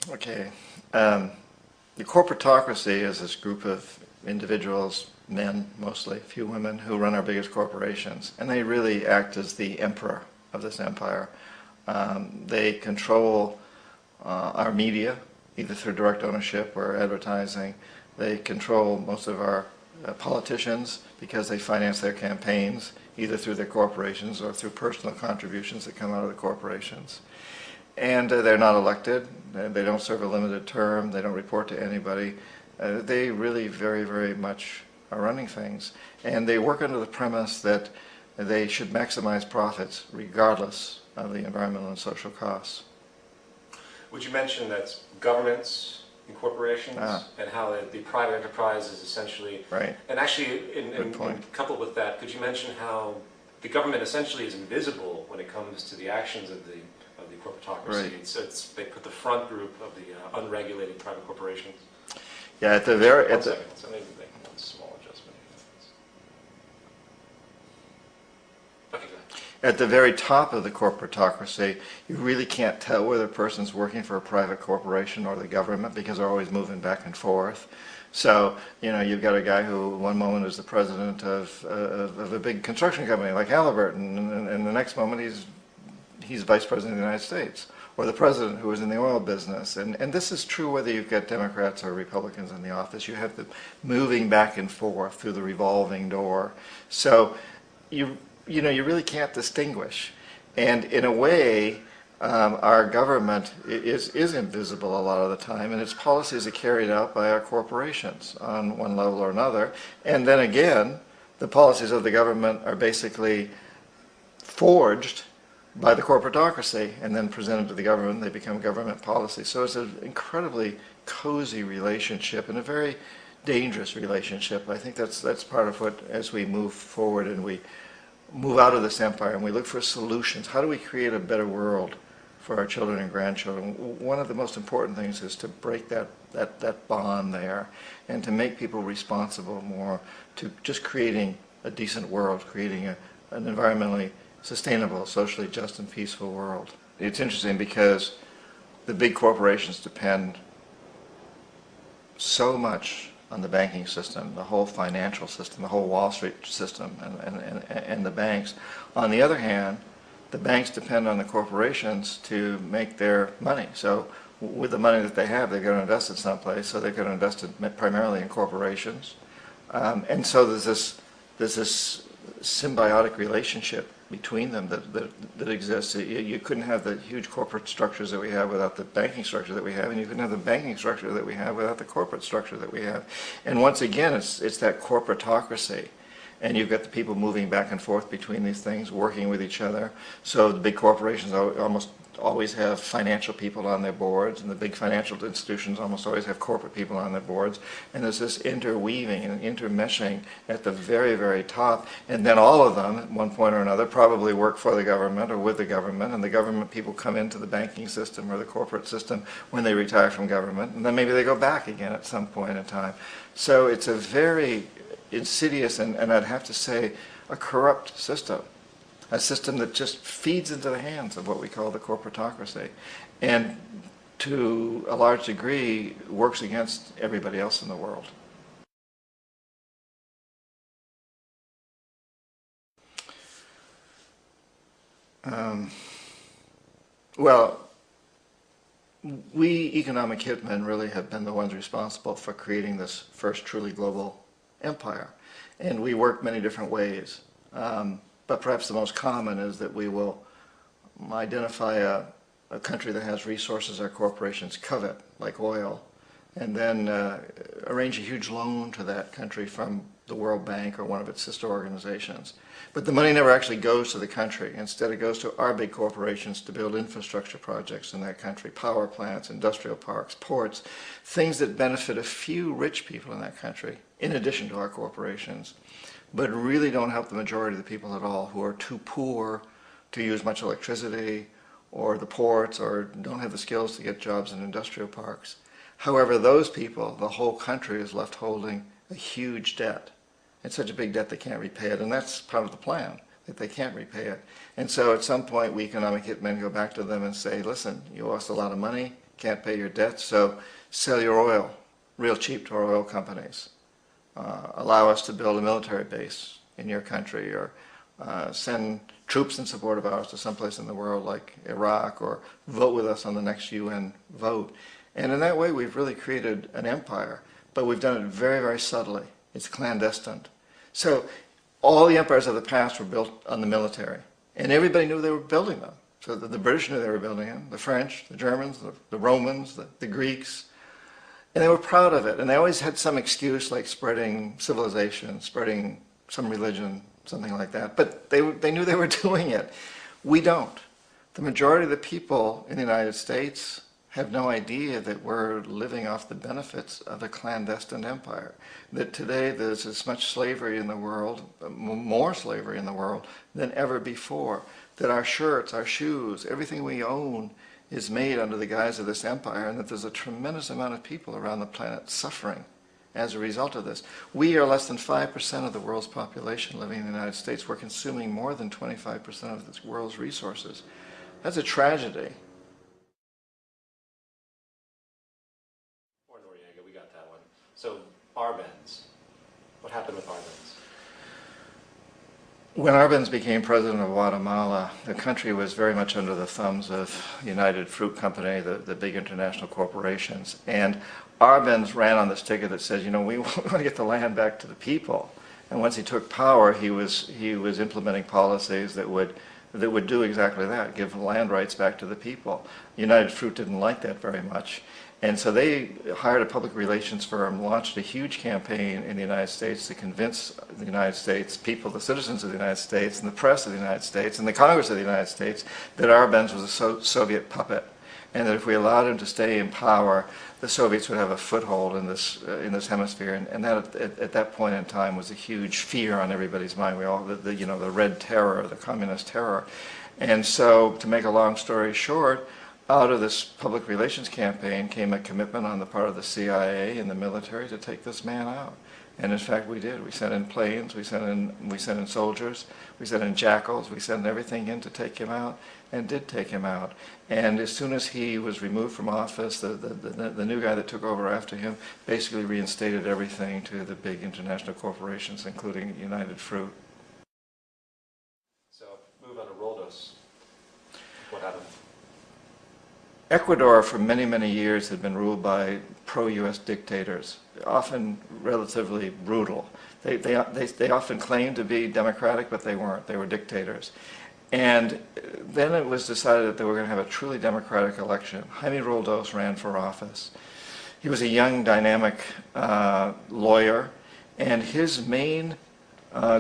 Okay. The corporatocracy is this group of individuals, men mostly, few women, who run our biggest corporations. And they really act as the emperor of this empire. They control our media, either through direct ownership or advertising. They control most of our politicians because they finance their campaigns, either through their corporations or through personal contributions that come out of the corporations. And they're not elected, they don't serve a limited term, they don't report to anybody. They really very, very much are running things. And they work under the premise that they should maximize profits regardless of the environmental and social costs. Would you mention that governments and corporations and how the private enterprise is essentially, right. And actually in coupled with that, could you mention how the government essentially is invisible when it comes to the actions of the corporatocracy? Right. They put the front group of the unregulated private corporations. Yeah, at the very... One second, so maybe make one small adjustment. Okay, go ahead. At the very top of the corporatocracy, you really can't tell whether a person's working for a private corporation or the government because they're always moving back and forth. So, you've got a guy who one moment is the president of a big construction company like Halliburton, and the next moment he's vice president of the United States, or the president who is in the oil business. And this is true whether you've got Democrats or Republicans in the office. You have the moving back and forth through the revolving door. So you really can't distinguish. And in a way, our government is invisible a lot of the time, and its policies are carried out by our corporations on one level or another. And then again, the policies of the government are basically forged by the corporatocracy and then presented to the government. They become government policy. So it's an incredibly cozy relationship and a very dangerous relationship. I think that's part of what, as we move forward and we move out of this empire and we look for solutions, how do we create a better world for our children and grandchildren? One of the most important things is to break that bond there and to make people responsible more to just creating a decent world, creating an environmentally sustainable, socially just and peaceful world. It's interesting because the big corporations depend so much on the banking system, the whole financial system, the whole Wall Street system, and the banks. On the other hand, the banks depend on the corporations to make their money. So with the money that they have, they're going to invest it someplace, so they're going to invest it primarily in corporations. And so there's this symbiotic relationship between them that exists. You couldn't have the huge corporate structures that we have without the banking structure that we have, and you couldn't have the banking structure that we have without the corporate structure that we have. And once again, it's that corporatocracy. And you've got the people moving back and forth between these things, working with each other. So the big corporations almost always have financial people on their boards, and the big financial institutions almost always have corporate people on their boards. And there's this interweaving and intermeshing at the very, very top. And then all of them, at one point or another, probably work for the government or with the government. And the government people come into the banking system or the corporate system when they retire from government. And then maybe they go back again at some point in time. So it's a very insidious and I'd have to say a corrupt system. A system that just feeds into the hands of what we call the corporatocracy, and to a large degree works against everybody else in the world. Well, we economic hitmen really have been the ones responsible for creating this first truly global empire, and we work many different ways. But perhaps the most common is that we will identify a country that has resources our corporations covet, like oil, and then arrange a huge loan to that country from the World Bank or one of its sister organizations. But the money never actually goes to the country. Instead, it goes to our big corporations to build infrastructure projects in that country, power plants, industrial parks, ports, things that benefit a few rich people in that country, in addition to our corporations, but really don't help the majority of the people at all, who are too poor to use much electricity, or the ports, or don't have the skills to get jobs in industrial parks. However, those people, the whole country is left holding a huge debt. It's such a big debt they can't repay it, and that's part of the plan, that they can't repay it. And so at some point we economic hitmen go back to them and say, listen, you owe us a lot of money, can't pay your debts, so sell your oil real cheap to our oil companies. Allow us to build a military base in your country, or send troops in support of ours to someplace in the world like Iraq, or vote with us on the next UN vote. And in that way we've really created an empire, but we've done it very, very subtly. It's clandestine. So all the empires of the past were built on the military, and everybody knew they were building them. So the British knew they were building them, the French, the Germans, the Romans, the Greeks, and they were proud of it. And they always had some excuse, like spreading civilization, spreading some religion, something like that. But they knew they were doing it. We don't. The majority of the people in the United States have no idea that we're living off the benefits of a clandestine empire. That today there's as much slavery in the world, more slavery in the world than ever before. That our shirts, our shoes, everything we own is made under the guise of this empire, and that there's a tremendous amount of people around the planet suffering as a result of this. We are less than 5% of the world's population living in the United States. We're consuming more than 25% of this world's resources. That's a tragedy. We got that one. So Arbenz, what happened with Arbenz? When Arbenz became president of Guatemala, the country was very much under the thumbs of United Fruit Company, the big international corporations. And Arbenz ran on this ticket that says, you know, we want to get the land back to the people. And once he took power, he was implementing policies that would do exactly that, give land rights back to the people. United Fruit didn't like that very much. And so they hired a public relations firm, launched a huge campaign in the United States to convince the United States people, the citizens of the United States, and the press of the United States, and the Congress of the United States, that Arbenz was a Soviet puppet, and that if we allowed him to stay in power, the Soviets would have a foothold in this hemisphere. And that at that point in time was a huge fear on everybody's mind. We all, you know, the Red Terror, the Communist Terror. And so, to make a long story short, out of this public relations campaign came a commitment on the part of the CIA and the military to take this man out. And in fact we did. We sent in planes, we sent in soldiers, we sent in jackals, we sent everything in to take him out, and did take him out. And as soon as he was removed from office, the new guy that took over after him basically reinstated everything to the big international corporations, including United Fruit. So move on to Roldos. What happened? Ecuador for many, many years had been ruled by pro-U.S. dictators, often relatively brutal. They often claimed to be democratic, but they weren't. They were dictators. And then it was decided that they were going to have a truly democratic election. Jaime Roldos ran for office. He was a young, dynamic lawyer, and his main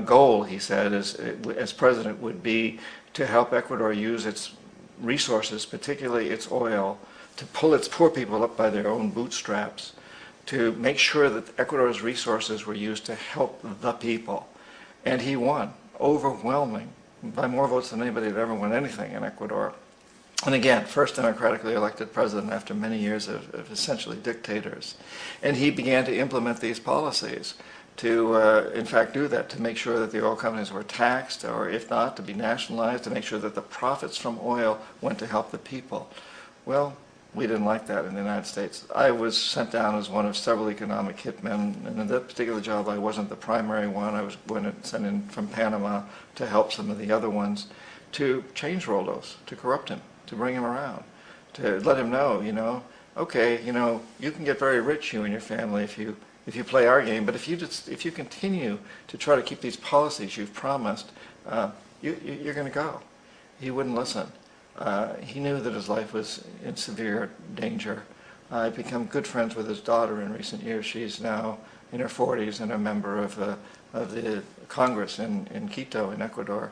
goal, he said, as president, would be to help Ecuador use its resources, particularly its oil, to pull its poor people up by their own bootstraps, to make sure that Ecuador's resources were used to help the people. And he won, overwhelming, by more votes than anybody had ever won anything in Ecuador. And again, first democratically elected president after many years of essentially dictators. And he began to implement these policies to, in fact, do that, to make sure that the oil companies were taxed, or if not, to be nationalized, to make sure that the profits from oil went to help the people. Well, we didn't like that in the United States. I was sent down as one of several economic hitmen, and in that particular job I wasn't the primary one. I was sent in from Panama to help some of the other ones to change Roldos, to corrupt him, to bring him around, to let him know, you know, okay, you know, you can get very rich, you and your family, if you play our game, but if you continue to try to keep these policies you've promised, you're going to go. He wouldn't listen. He knew that his life was in severe danger. I've become good friends with his daughter in recent years. She's now in her 40s and a member of the Congress in Quito, in Ecuador.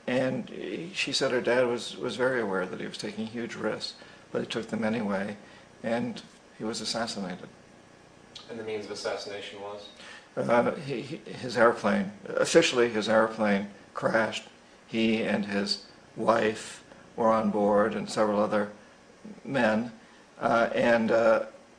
And she said her dad was very aware that he was taking huge risks, but he took them anyway, and he was assassinated. And the means of assassination was? His airplane, officially his airplane crashed. He and his wife were on board, and several other men and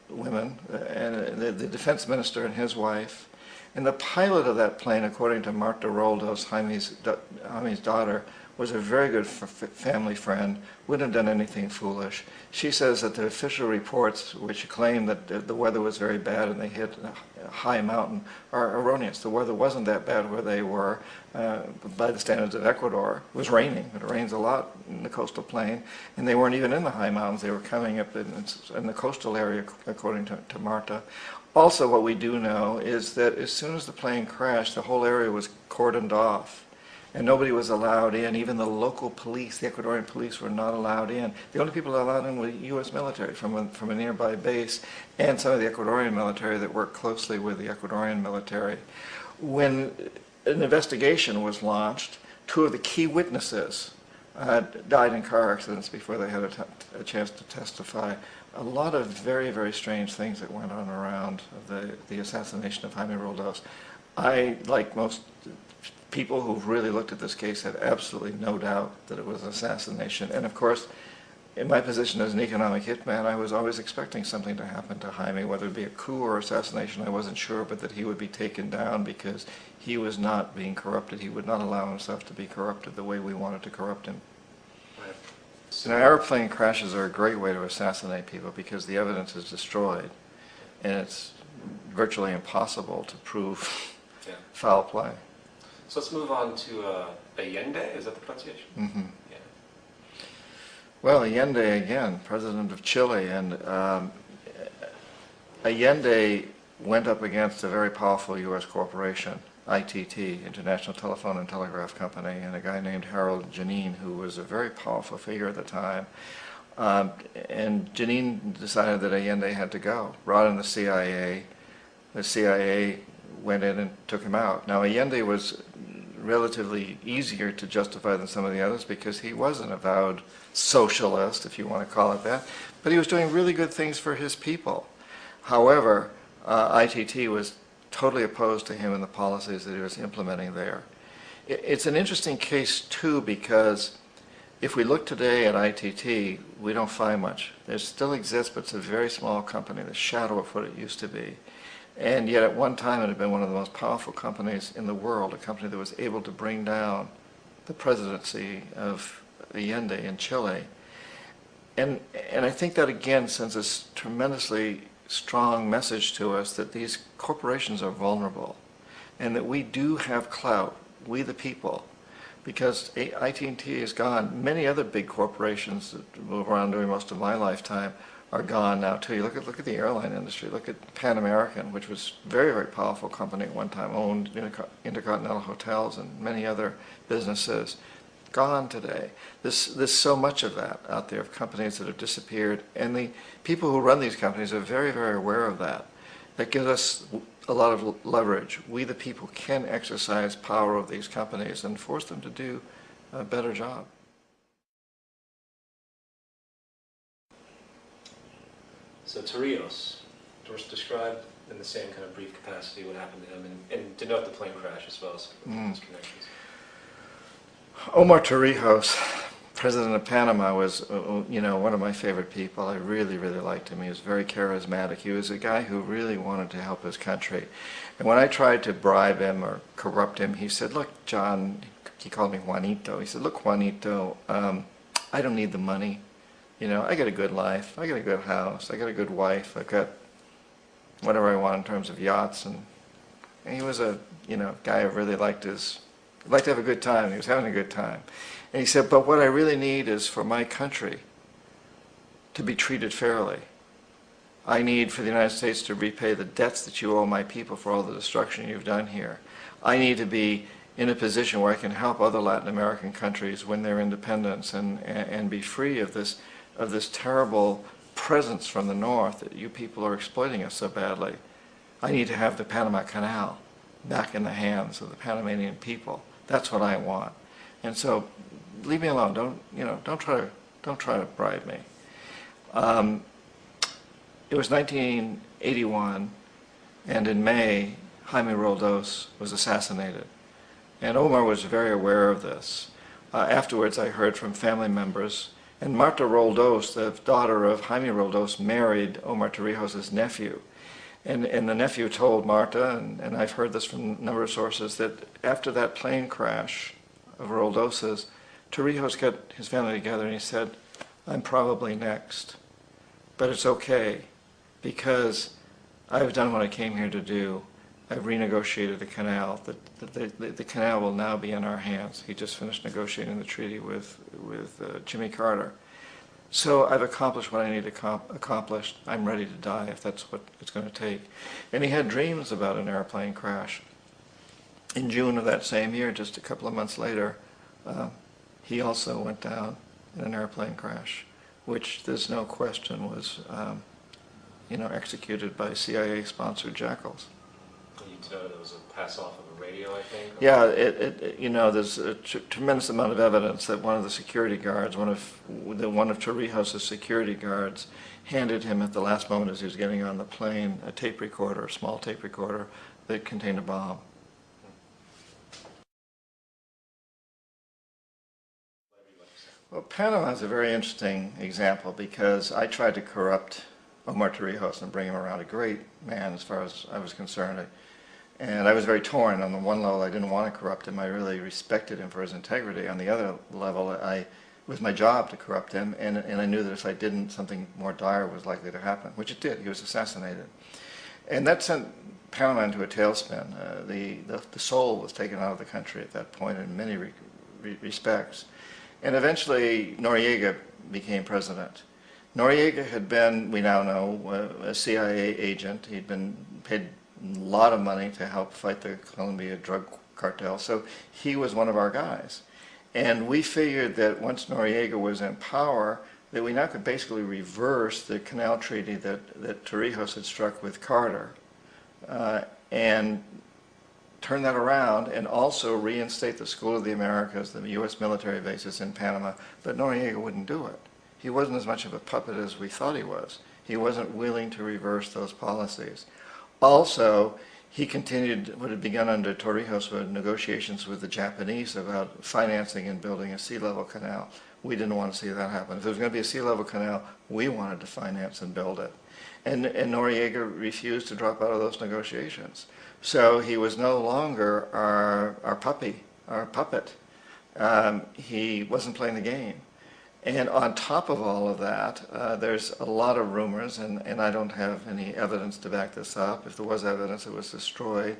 women, and the defense minister and his wife. And the pilot of that plane, according to Marta Roldos, Jaime's daughter, was a very good family friend, wouldn't have done anything foolish. She says that the official reports, which claim that the weather was very bad and they hit a high mountain, are erroneous. The weather wasn't that bad where they were. By the standards of Ecuador, it was raining. It rains a lot in the coastal plain, and they weren't even in the high mountains. They were coming up in the coastal area, according to Marta. Also, what we do know is that as soon as the plane crashed, the whole area was cordoned off, and nobody was allowed in. Even the local police, the Ecuadorian police, were not allowed in. The only people allowed in were U.S. military from a nearby base, and some of the Ecuadorian military that worked closely with the Ecuadorian military. When an investigation was launched, two of the key witnesses died in car accidents before they had a chance to testify. A lot of very, very strange things that went on around the assassination of Jaime Roldos. I, like most people who've really looked at this case, have absolutely no doubt that it was an assassination. And of course, in my position as an economic hitman, I was always expecting something to happen to Jaime, whether it be a coup or assassination, I wasn't sure, but that he would be taken down because he was not being corrupted. He would not allow himself to be corrupted the way we wanted to corrupt him. Right. So airplane crashes are a great way to assassinate people because the evidence is destroyed, and it's virtually impossible to prove foul play. So let's move on to Allende, is that the pronunciation? Mm-hmm. Yeah. Well, Allende again, president of Chile, and Allende went up against a very powerful U.S. corporation, ITT, International Telephone and Telegraph Company, and a guy named Harold Janine, who was a very powerful figure at the time. And Janine decided that Allende had to go, brought in the CIA. The CIA went in and took him out. Now, Allende was relatively easier to justify than some of the others because he was an avowed socialist, if you want to call it that, but he was doing really good things for his people. However, ITT was totally opposed to him and the policies that he was implementing there. It's an interesting case too because if we look today at ITT, we don't find much. There still exists, but it's a very small company, the shadow of what it used to be. And yet at one time it had been one of the most powerful companies in the world, a company that was able to bring down the presidency of Allende in Chile. And I think that again sends a tremendously strong message to us that these corporations are vulnerable and that we do have clout, we the people, because ITT is gone. Many other big corporations that move around during most of my lifetime are gone now too. You look at the airline industry. Look at Pan American, which was a very, very powerful company at one time, owned Intercontinental Hotels and many other businesses. Gone today. There's so much of that out there, of companies that have disappeared, and the people who run these companies are very, very aware of that. That gives us a lot of leverage. We the people can exercise power of these companies and force them to do a better job. So Torrijos, describe in the same kind of brief capacity what happened to him, and denote the plane crash as well as his connections. Omar Torrijos, president of Panama, was one of my favorite people. I really, really liked him. He was very charismatic. He was a guy who really wanted to help his country. And when I tried to bribe him or corrupt him, he said, "Look, John," he called me Juanito. He said, "Look, Juanito, I don't need the money. I got a good life, I got a good house, I got a good wife, I've got whatever I want in terms of yachts." And he was a guy who really liked to have a good time. He was having a good time. And he said, "But what I really need is for my country to be treated fairly. I need for the United States to repay the debts that you owe my people for all the destruction you've done here. I need to be in a position where I can help other Latin American countries win their independence and be free of this terrible presence from the north that you people are exploiting us so badly. I need to have the Panama Canal back in the hands of the Panamanian people. That's what I want. And so, leave me alone. Don't try to bribe me." It was 1981, and in May, Jaime Roldos was assassinated. And Omar was very aware of this. Afterwards, I heard from family members. And Marta Roldos, the daughter of Jaime Roldos, married Omar Torrijos' nephew. And the nephew told Marta, and I've heard this from a number of sources, that after that plane crash of Roldos's, Torrijos got his family together and he said, I'm probably next, but it's okay because I've done what I came here to do. I've renegotiated the canal. The canal will now be in our hands. He just finished negotiating the treaty with Jimmy Carter. So I've accomplished what I need to accomplish. I'm ready to die if that's what it's going to take. And he had dreams about an airplane crash. In June of that same year, just a couple of months later, he also went down in an airplane crash, which there's no question was executed by CIA-sponsored jackals. You noted there was a pass-off of a radio, I think? Yeah, there's a tremendous amount of evidence that one of the security guards, one of Torrijos' security guards, handed him at the last moment as he was getting on the plane a tape recorder, a small tape recorder that contained a bomb. Well, Panama is a very interesting example because I tried to corrupt Omar Torrijos and bring him around. A great man as far as I was concerned. And I was very torn. On the one level, I didn't want to corrupt him. I really respected him for his integrity. On the other level, it was my job to corrupt him, and I knew that if I didn't, something more dire was likely to happen, which it did. He was assassinated. And that sent Panama into a tailspin. The soul was taken out of the country at that point in many respects. And eventually, Noriega became president. Noriega had been, we now know, a CIA agent. He'd been paid a lot of money to help fight the Colombia drug cartel, so he was one of our guys. And we figured that once Noriega was in power, that we now could basically reverse the canal treaty that Torrijos had struck with Carter and turn that around and also reinstate the School of the Americas, the U.S. military bases in Panama, but Noriega wouldn't do it. He wasn't as much of a puppet as we thought he was. He wasn't willing to reverse those policies. Also, he continued what had begun under Torrijos with negotiations with the Japanese about financing and building a sea level canal. We didn't want to see that happen. If there was going to be a sea level canal, we wanted to finance and build it. And Noriega refused to drop out of those negotiations. So he was no longer our puppet. He wasn't playing the game. And on top of all of that, there's a lot of rumors, and I don't have any evidence to back this up. If there was evidence, it was destroyed.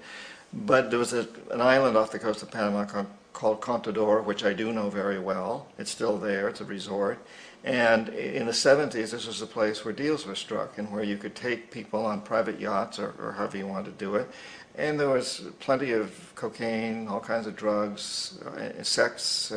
But there was an island off the coast of Panama called Contador, which I do know very well. It's still there. It's a resort. And in the 70s, this was a place where deals were struck and where you could take people on private yachts or however you wanted to do it. And there was plenty of cocaine, all kinds of drugs, sex,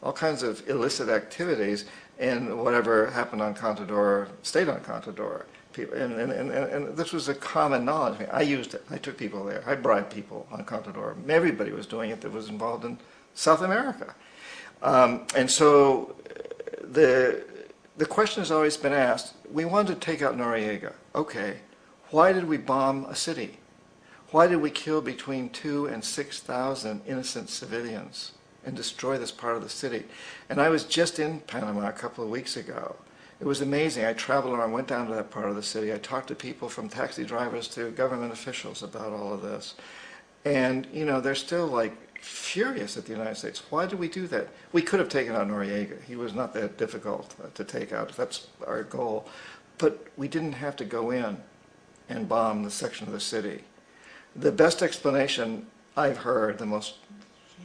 all kinds of illicit activities, and whatever happened on Contador stayed on Contador. And this was a common knowledge. I used it. I took people there. I bribed people on Contador. Everybody was doing it that was involved in South America. And so the question has always been asked, we wanted to take out Noriega. Okay, why did we bomb a city? Why did we kill between 2,000 and 6,000 innocent civilians and destroy this part of the city? And I was just in Panama a couple of weeks ago. It was amazing. I traveled around, went down to that part of the city. I talked to people from taxi drivers to government officials about all of this. And, they're still like furious at the United States. Why did we do that? We could have taken out Noriega. He was not that difficult to take out. That's our goal. But we didn't have to go in and bomb the section of the city. The best explanation I've heard, the most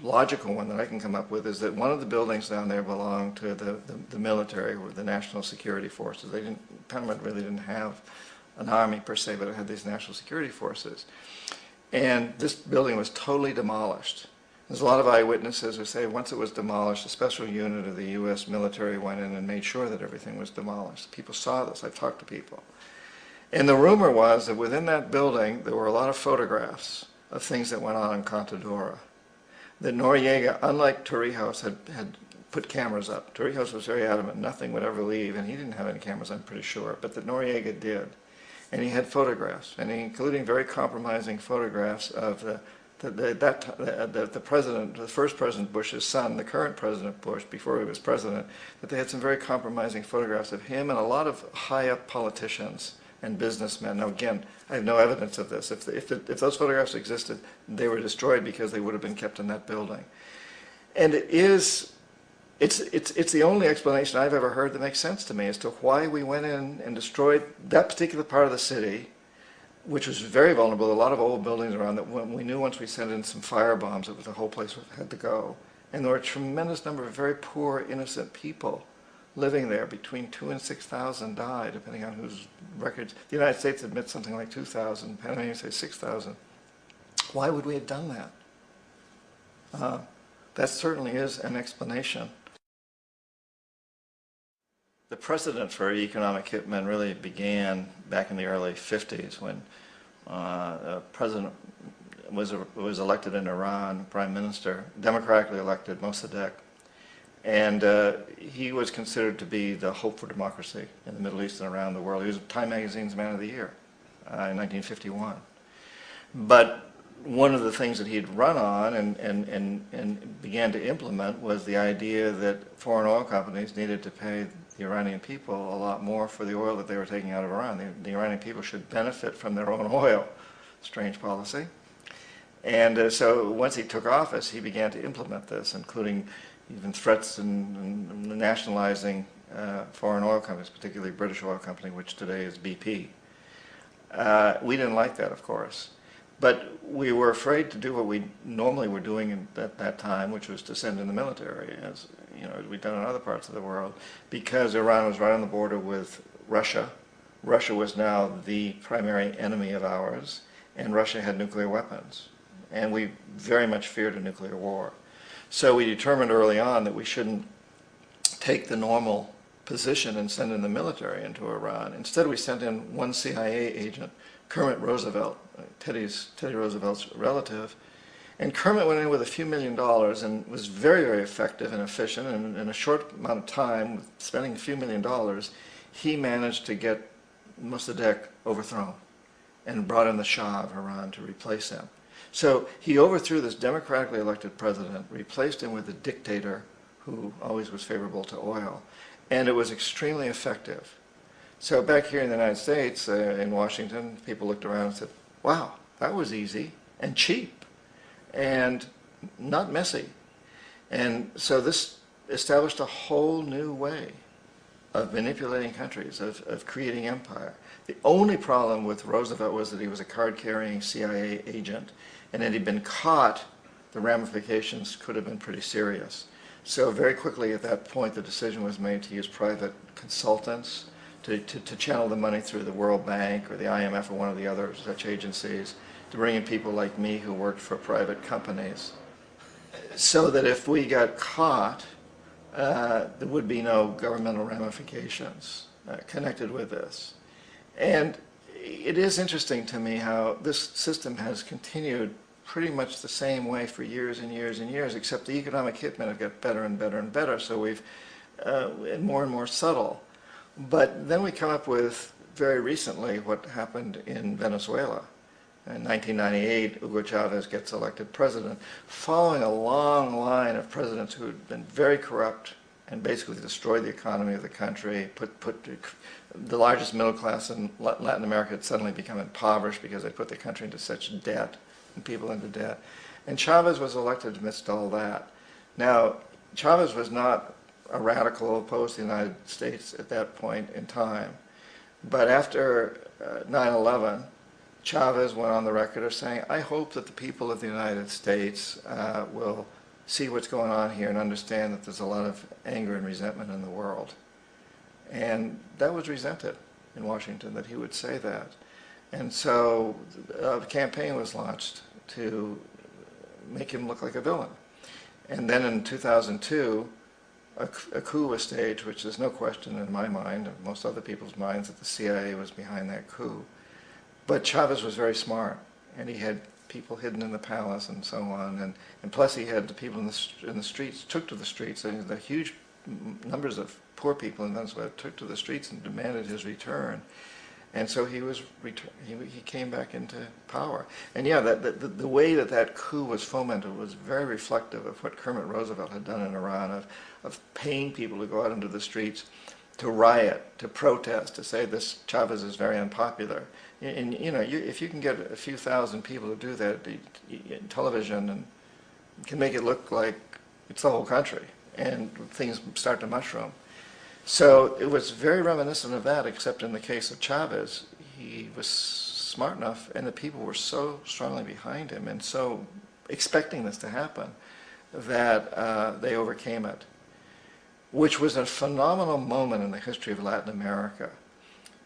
logical one that I can come up with, is that one of the buildings down there belonged to the military or the national security forces. Panama really didn't have an army per se, but it had these national security forces. And this building was totally demolished. There's a lot of eyewitnesses who say once it was demolished, a special unit of the U.S. military went in and made sure that everything was demolished. People saw this. I've talked to people. And the rumor was that within that building there were a lot of photographs of things that went on in Contadora. That Noriega, unlike Torrijos, had put cameras up. Torrijos was very adamant nothing would ever leave, and he didn't have any cameras, I'm pretty sure, but that Noriega did. And he had photographs, and including very compromising photographs of the president, the first President Bush's son, the current President Bush, before he was president, that they had some very compromising photographs of him and a lot of high-up politicians and businessmen. Now again, I have no evidence of this. If those photographs existed, they were destroyed because they would have been kept in that building. And it It's the only explanation I've ever heard that makes sense to me as to why we went in and destroyed that particular part of the city, which was very vulnerable. A lot of old buildings around that we knew once we sent in some fire bombs that the whole place had to go. And there were a tremendous number of very poor, innocent people living there. Between 2,000 and 6,000 died, depending on whose records. The United States admits something like 2,000. Panamanians say 6,000. Why would we have done that? That certainly is an explanation. The precedent for economic hitmen really began back in the early 50s when a president was elected in Iran, prime minister, democratically elected, Mossadegh, and he was considered to be the hope for democracy in the Middle East and around the world. He was Time Magazine's Man of the Year in 1951. But one of the things that he'd run on and began to implement was the idea that foreign oil companies needed to pay the Iranian people a lot more for the oil that they were taking out of Iran. The Iranian people should benefit from their own oil. Strange policy. And so once he took office, he began to implement this, including even threats and nationalizing foreign oil companies, particularly British Oil Company, which today is BP. We didn't like that, of course. But we were afraid to do what we normally were doing at that time, which was to send in the military, as you know, we've done in other parts of the world, because Iran was right on the border with Russia. Russia was now the primary enemy of ours, and Russia had nuclear weapons. And we very much feared a nuclear war. So we determined early on that we shouldn't take the normal position and send in the military into Iran. Instead, we sent in one CIA agent, Kermit Roosevelt, Teddy Roosevelt's relative. And Kermit went in with a few $1 million and was very, very effective and efficient. And in a short amount of time, spending a few $1 million, he managed to get Mossadegh overthrown and brought in the Shah of Iran to replace him. So he overthrew this democratically elected president, replaced him with a dictator who always was favorable to oil, and it was extremely effective. So back here in the United States, in Washington, people looked around and said, wow, that was easy and cheap and not messy. And so this established a whole new way of manipulating countries, of creating empire. The only problem with Roosevelt was that he was a card-carrying CIA agent, and had he been caught, the ramifications could have been pretty serious. So very quickly at that point, the decision was made to use private consultants to channel the money through the World Bank or the IMF or one of the other such agencies, to bring in people like me who worked for private companies, so that if we got caught, there would be no governmental ramifications connected with this. And it is interesting to me how this system has continued pretty much the same way for years and years and years, except the economic hitmen have got better and better and better, so we've more and more subtle. But then we come up with, very recently, what happened in Venezuela. In 1998, Hugo Chavez gets elected president, following a long line of presidents who had been very corrupt and basically destroyed the economy of the country, put the largest middle class in Latin America had suddenly become impoverished because they put the country into such debt and people into debt. And Chavez was elected amidst all that. Now, Chavez was not a radical opposed to the United States at that point in time. But after 9/11, Chavez went on the record of saying, I hope that the people of the United States will see what's going on here and understand that there's a lot of anger and resentment in the world. And that was resented in Washington, that he would say that. And so a campaign was launched to make him look like a villain. And then in 2002, a coup was staged, which is no question in my mind, and most other people's minds, that the CIA was behind that coup. But Chavez was very smart, and he had people hidden in the palace and so on, and plus he had the people in the streets, took to the streets, and the huge numbers of poor people in Venezuela took to the streets and demanded his return. And so he came back into power. And yeah, the way that coup was fomented was very reflective of what Kermit Roosevelt had done in Iran, of paying people to go out into the streets to riot, to protest, to say this Chavez is very unpopular. And you know, if you can get a few thousand people to do that, television and can make it look like it's the whole country. and things start to mushroom. So it was very reminiscent of that, except in the case of Chavez, he was smart enough, and the people were so strongly behind him and so expecting this to happen that they overcame it, which was a phenomenal moment in the history of Latin America.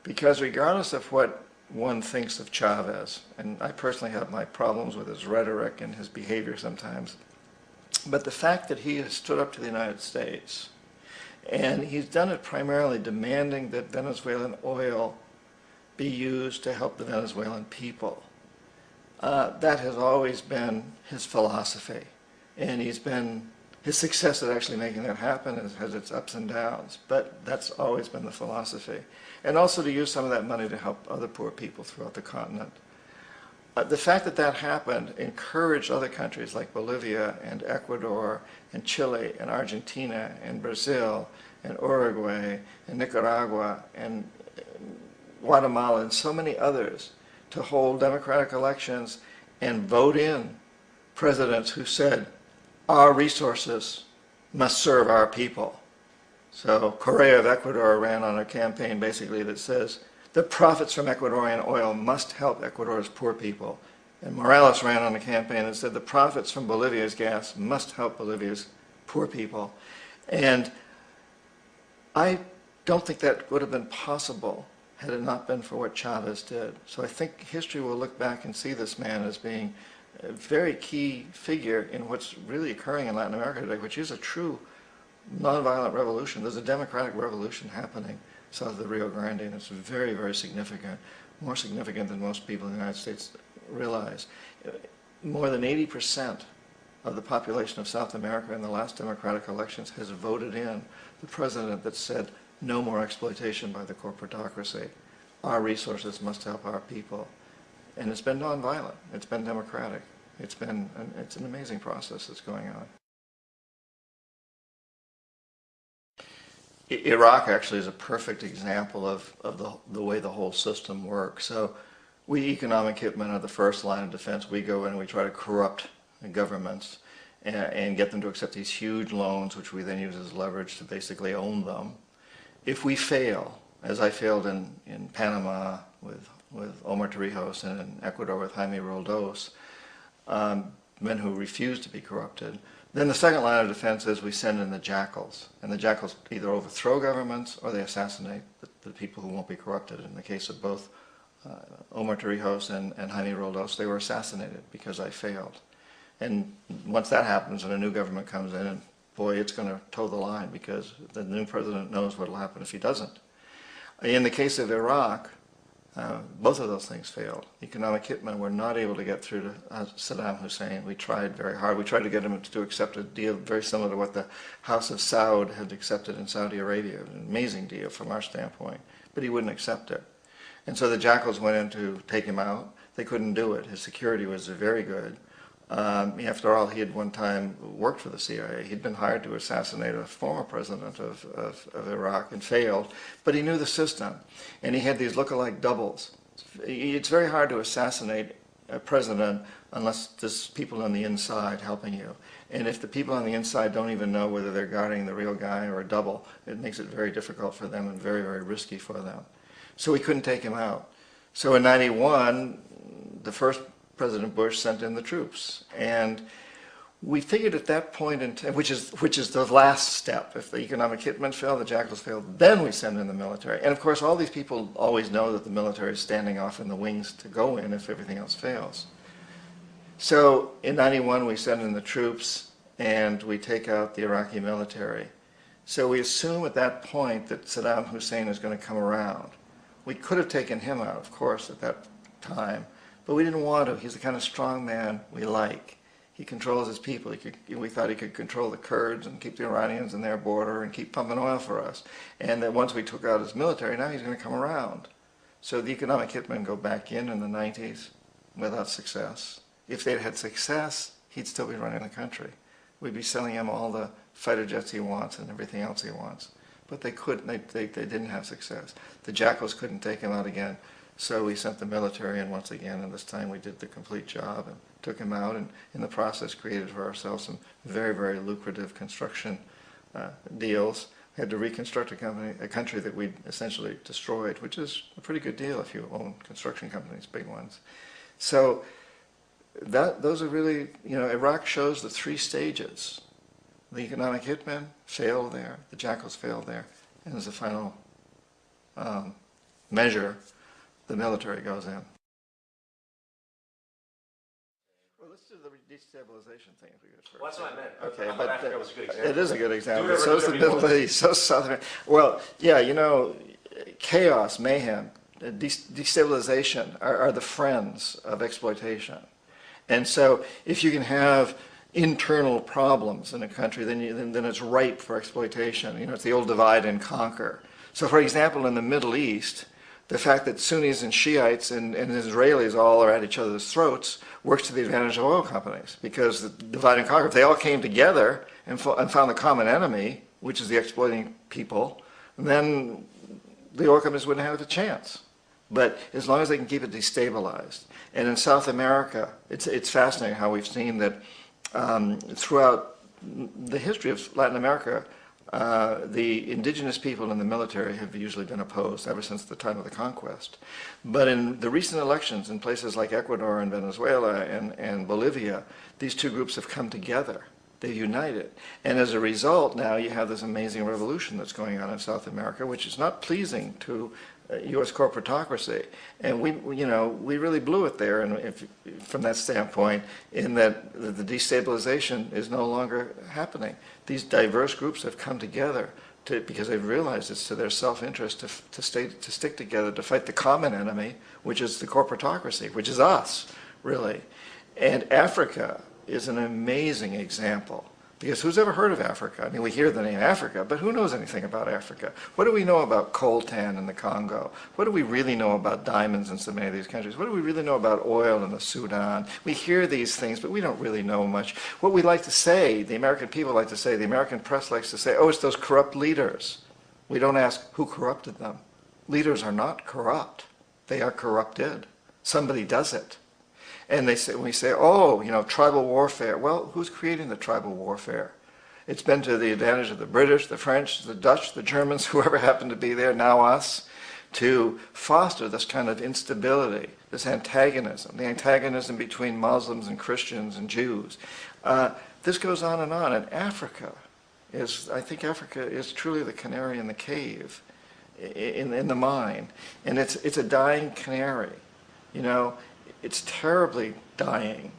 Because regardless of what one thinks of Chavez, and I personally have my problems with his rhetoric and his behavior sometimes, but the fact that he has stood up to the United States, and he's done it primarily demanding that Venezuelan oil be used to help the Venezuelan people. That has always been his philosophy, and his success at actually making that happen has its ups and downs, but that's always been the philosophy. And also to use some of that money to help other poor people throughout the continent. The fact that that happened encouraged other countries like Bolivia and Ecuador and Chile and Argentina and Brazil and Uruguay and Nicaragua and Guatemala and so many others to hold democratic elections and vote in presidents who said, our resources must serve our people. So Correa of Ecuador ran on a campaign basically that says the profits from Ecuadorian oil must help Ecuador's poor people. And Morales ran on a campaign that said the profits from Bolivia's gas must help Bolivia's poor people. And I don't think that would have been possible had it not been for what Chavez did. So I think history will look back and see this man as being a very key figure in what's really occurring in Latin America today, which is a true nonviolent revolution. There's a democratic revolution happening south of the Rio Grande, and it's very, very significant, more significant than most people in the United States realize. More than 80% of the population of South America in the last democratic elections has voted in the president that said, no more exploitation by the corporatocracy. Our resources must help our people. And it's been nonviolent. It's been democratic. It's an amazing process that's going on. Iraq actually is a perfect example of the way the whole system works. So we economic hitmen are the first line of defense. We go in and we try to corrupt governments and get them to accept these huge loans, which we then use as leverage to basically own them. If we fail, as I failed in Panama with Omar Torrijos and in Ecuador with Jaime Roldos, men who refuse to be corrupted, then the second line of defense is we send in the jackals. And the jackals either overthrow governments or they assassinate the people who won't be corrupted. In the case of both Omar Torrijos and Jaime Roldos, they were assassinated because I failed. And once that happens and a new government comes in, and boy, it's going to toe the line because the new president knows what will happen if he doesn't. In the case of Iraq, both of those things failed. Economic hitmen were not able to get through to Saddam Hussein. We tried very hard. We tried to get him to accept a deal very similar to what the House of Saud had accepted in Saudi Arabia, an amazing deal from our standpoint, but he wouldn't accept it. And so the jackals went in to take him out. They couldn't do it. His security was very good. After all, he had one time worked for the CIA. He'd been hired to assassinate a former president of Iraq and failed, but he knew the system, and he had these look-alike doubles. It's very hard to assassinate a president unless there's people on the inside helping you. And if the people on the inside don't even know whether they're guarding the real guy or a double, it makes it very difficult for them and very, very risky for them. So we couldn't take him out. So in '91, the first President Bush sent in the troops, and we figured at that point, which is the last step. If the economic hitmen fail, the jackals fail, then we send in the military. And of course, all these people always know that the military is standing off in the wings to go in if everything else fails. So in '91, we send in the troops, and we take out the Iraqi military. So we assume at that point that Saddam Hussein is going to come around. We could have taken him out, of course, at that time. But we didn't want to. He's the kind of strong man we like. He controls his people. We thought he could control the Kurds and keep the Iranians in their border and keep pumping oil for us. And that once we took out his military, now he's going to come around. So the economic hitmen go back in the '90s without success. If they'd had success, he'd still be running the country. We'd be selling him all the fighter jets he wants and everything else he wants. But they couldn't. They didn't have success. The jackals couldn't take him out again. So we sent the military in once again, and this time we did the complete job and took him out, and in the process created for ourselves some very, very lucrative construction deals. We had to reconstruct a country that we'd essentially destroyed, which is a pretty good deal if you own construction companies, big ones. So those are really, Iraq shows the three stages. The economic hitmen failed there, the jackals failed there, and as a final measure, the military goes in. Well, let's do the destabilization thing if we go first. Well, that's what I meant. Okay, I thought Africa was a good example. It is a good example. So is the Middle East, so Southern. Well, yeah, chaos, mayhem, destabilization are the friends of exploitation. And so if you can have internal problems in a country, then it's ripe for exploitation. It's the old divide and conquer. So for example, in the Middle East, the fact that Sunnis and Shiites and Israelis all are at each other's throats works to the advantage of oil companies, because the divide and conquer, if they all came together and found the common enemy, which is the exploiting people, then the oil companies wouldn't have a chance. But as long as they can keep it destabilized. And in South America, it's fascinating how we've seen that throughout the history of Latin America, the indigenous people in the military have usually been opposed ever since the time of the conquest. But in the recent elections in places like Ecuador and Venezuela and Bolivia, these two groups have come together. They've united. And as a result, now you have this amazing revolution that's going on in South America, which is not pleasing to U.S. corporatocracy. And we really blew it there, and from that standpoint, in that the destabilization is no longer happening. These diverse groups have come together because they've realized it's to their self-interest to stick together to fight the common enemy, which is the corporatocracy, which is us, really. And Africa is an amazing example. Because who's ever heard of Africa? I mean, we hear the name Africa, but who knows anything about Africa? What do we know about coltan in the Congo? What do we really know about diamonds in so many of these countries? What do we really know about oil in the Sudan? We hear these things, but we don't really know much. What we like to say, the American people like to say, the American press likes to say, oh, it's those corrupt leaders. We don't ask who corrupted them. Leaders are not corrupt. They are corrupted. Somebody does it. And we say, oh, tribal warfare. Well, who's creating the tribal warfare? It's been to the advantage of the British, the French, the Dutch, the Germans, whoever happened to be there, now us, to foster this kind of instability, this antagonism, the antagonism between Muslims and Christians and Jews. This goes on. And Africa I think Africa is truly the canary in the cave, in the mine. And it's a dying canary, It's terribly dying,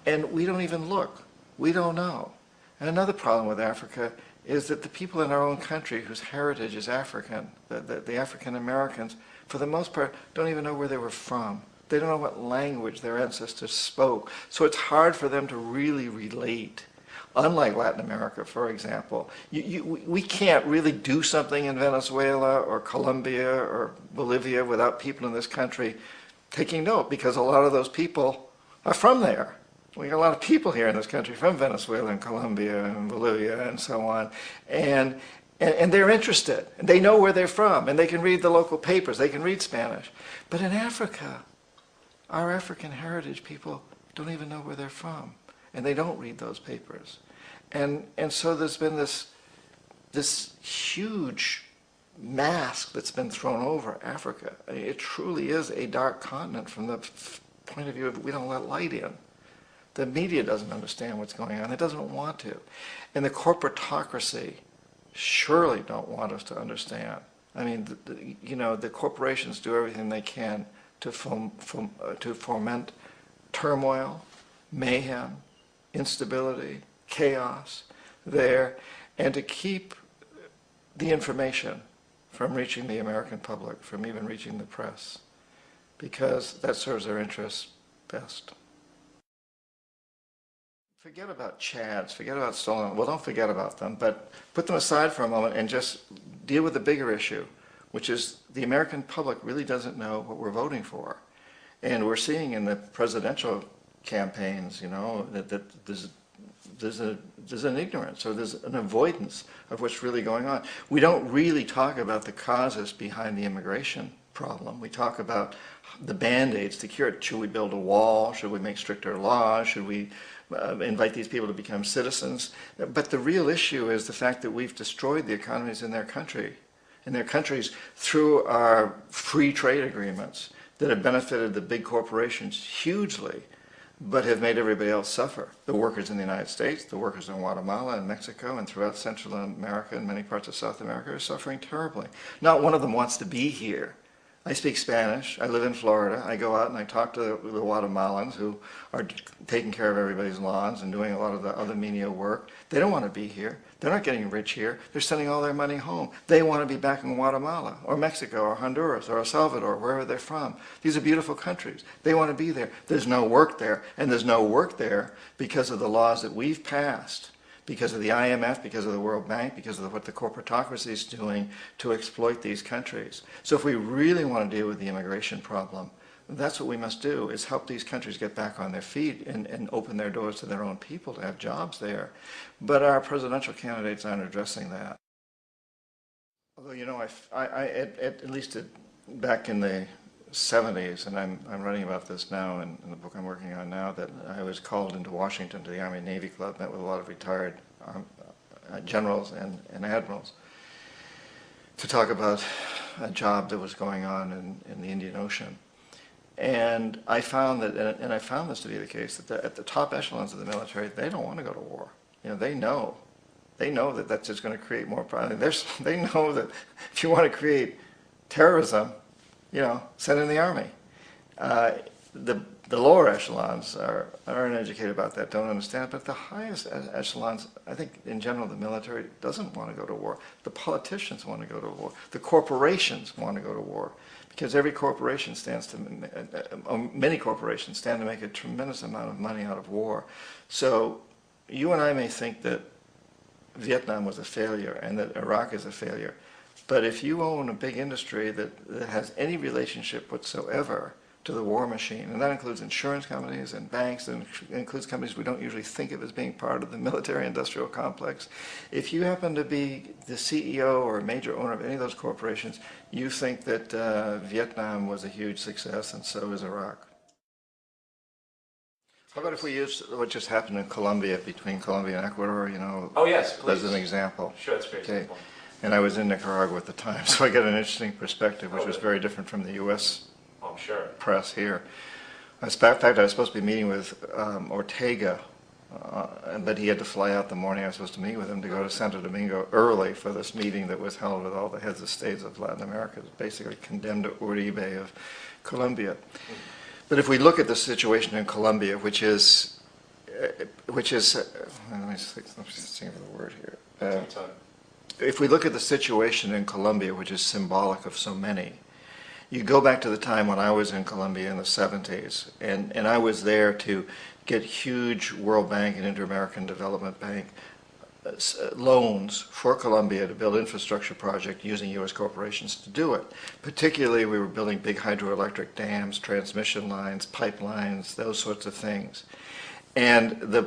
and we don't even look. We don't know. And another problem with Africa is that the people in our own country whose heritage is African, the African Americans, for the most part, don't even know where they were from. They don't know what language their ancestors spoke. So it's hard for them to really relate. Unlike Latin America, for example, we can't really do something in Venezuela or Colombia or Bolivia without people in this country taking note, because a lot of those people are from there. We got a lot of people here in this country from Venezuela and Colombia and Bolivia and so on, and they're interested, and they know where they're from, and they can read the local papers, they can read Spanish. But in Africa, our African heritage people don't even know where they're from, and they don't read those papers. And so there's been this huge mask that's been thrown over Africa. I mean, it truly is a dark continent from the point of view of we don't let light in. The media doesn't understand what's going on. It doesn't want to. And the corporatocracy surely don't want us to understand. I mean, the corporations do everything they can to foment turmoil, mayhem, instability, chaos there, and to keep the information from reaching the American public, from even reaching the press, because that serves their interests best. Forget about Chads, forget about stolen, well, don't forget about them, but put them aside for a moment and just deal with the bigger issue, which is the American public really doesn't know what we're voting for. And we're seeing in the presidential campaigns, that there's an ignorance, or there's an avoidance of what's really going on. We don't really talk about the causes behind the immigration problem. We talk about the band-aids to cure it. Should we build a wall? Should we make stricter laws? Should we invite these people to become citizens. But the real issue is the fact that we've destroyed the economies in their countries through our free trade agreements that have benefited the big corporations hugely, but have made everybody else suffer. The workers in the United States, the workers in Guatemala and Mexico and throughout Central America and many parts of South America are suffering terribly. Not one of them wants to be here. I speak Spanish. I live in Florida. I go out and I talk to the Guatemalans who are taking care of everybody's lawns and doing a lot of the other menial work. They don't want to be here. They're not getting rich here. They're sending all their money home. They want to be back in Guatemala or Mexico or Honduras or El Salvador, wherever they're from. These are beautiful countries. They want to be there. There's no work there. And there's no work there because of the laws that we've passed, because of the IMF, because of the World Bank, because of what the corporatocracy is doing to exploit these countries. So if we really want to deal with the immigration problem, that's what we must do, is help these countries get back on their feet and open their doors to their own people to have jobs there. But our presidential candidates aren't addressing that. Although, you know, at least back in the 70s, and I'm writing about this now in the book I'm working on now, that I was called into Washington to the Army Navy Club, met with a lot of retired generals and admirals to talk about a job that was going on in the Indian Ocean. And I found that, and I found this to be the case, that at the top echelons of the military, they don't want to go to war. You know, they know that that's just going to create more problems. They know that if you want to create terrorism, you know, send in the army. The lower echelons are uneducated about that, don't understand, but the highest echelons, I think in general the military doesn't want to go to war. The politicians want to go to war. The corporations want to go to war. Because every corporation many corporations stand to make a tremendous amount of money out of war. So you and I may think that Vietnam was a failure and that Iraq is a failure. But if you own a big industry that has any relationship whatsoever to the war machine, and that includes insurance companies and banks, and includes companies we don't usually think of as being part of the military-industrial complex, if you happen to be the CEO or a major owner of any of those corporations, you think that Vietnam was a huge success, and so is Iraq. How about if we use what just happened in Colombia, between Colombia and Ecuador, you know? Oh yes, please. As an example. Sure, that's great. Okay. And I was in Nicaragua at the time, so I got an interesting perspective, which was very different from the U.S. press here. In fact, I was supposed to be meeting with Ortega, but he had to fly out the morning I was supposed to meet with him to go to Santo Domingo early for this meeting that was held with all the heads of states of Latin America. It was basically condemned to Uribe of Colombia. But if we look at the situation in Colombia, which is let me think of the word here. If we look at the situation in Colombia, which is symbolic of so many, you go back to the time when I was in Colombia in the 70s, and I was there to get huge World Bank and Inter-American Development Bank loans for Colombia to build infrastructure projects using U.S. corporations to do it. Particularly, we were building big hydroelectric dams, transmission lines, pipelines, those sorts of things. And the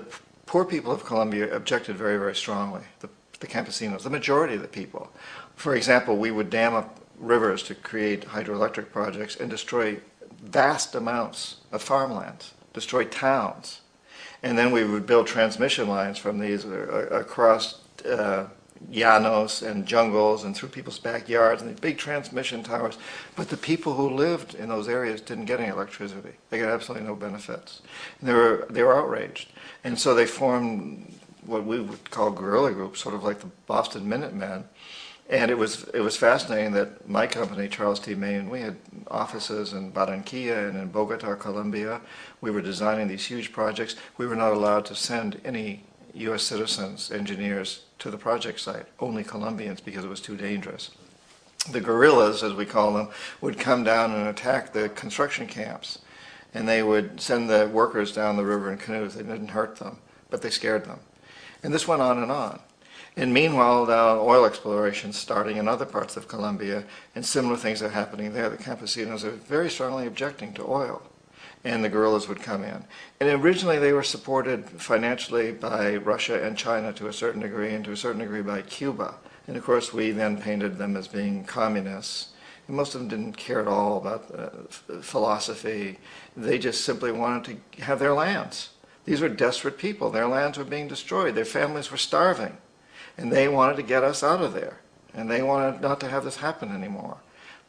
poor people of Colombia objected very, very strongly. The campesinos, the majority of the people. For example, we would dam up rivers to create hydroelectric projects and destroy vast amounts of farmlands, destroy towns. And then we would build transmission lines from these across llanos and jungles and through people's backyards and these big transmission towers. But the people who lived in those areas didn't get any electricity. They got absolutely no benefits. And they were outraged. And so they formed what we would call guerrilla groups, sort of like the Boston Minutemen. And it was fascinating that my company, Charles T. Main, we had offices in Barranquilla and in Bogota, Colombia. We were designing these huge projects. We were not allowed to send any U.S. citizens, engineers, to the project site, only Colombians, because it was too dangerous. The guerrillas, as we call them, would come down and attack the construction camps. And they would send the workers down the river in canoes. They didn't hurt them, but they scared them. And this went on and on. And meanwhile, now oil exploration starting in other parts of Colombia, and similar things are happening there. The campesinos are very strongly objecting to oil, and the guerrillas would come in. And originally they were supported financially by Russia and China to a certain degree, and to a certain degree by Cuba. And of course we then painted them as being communists. And most of them didn't care at all about philosophy. They just simply wanted to have their lands. These were desperate people. Their lands were being destroyed. Their families were starving. And they wanted to get us out of there. And they wanted not to have this happen anymore.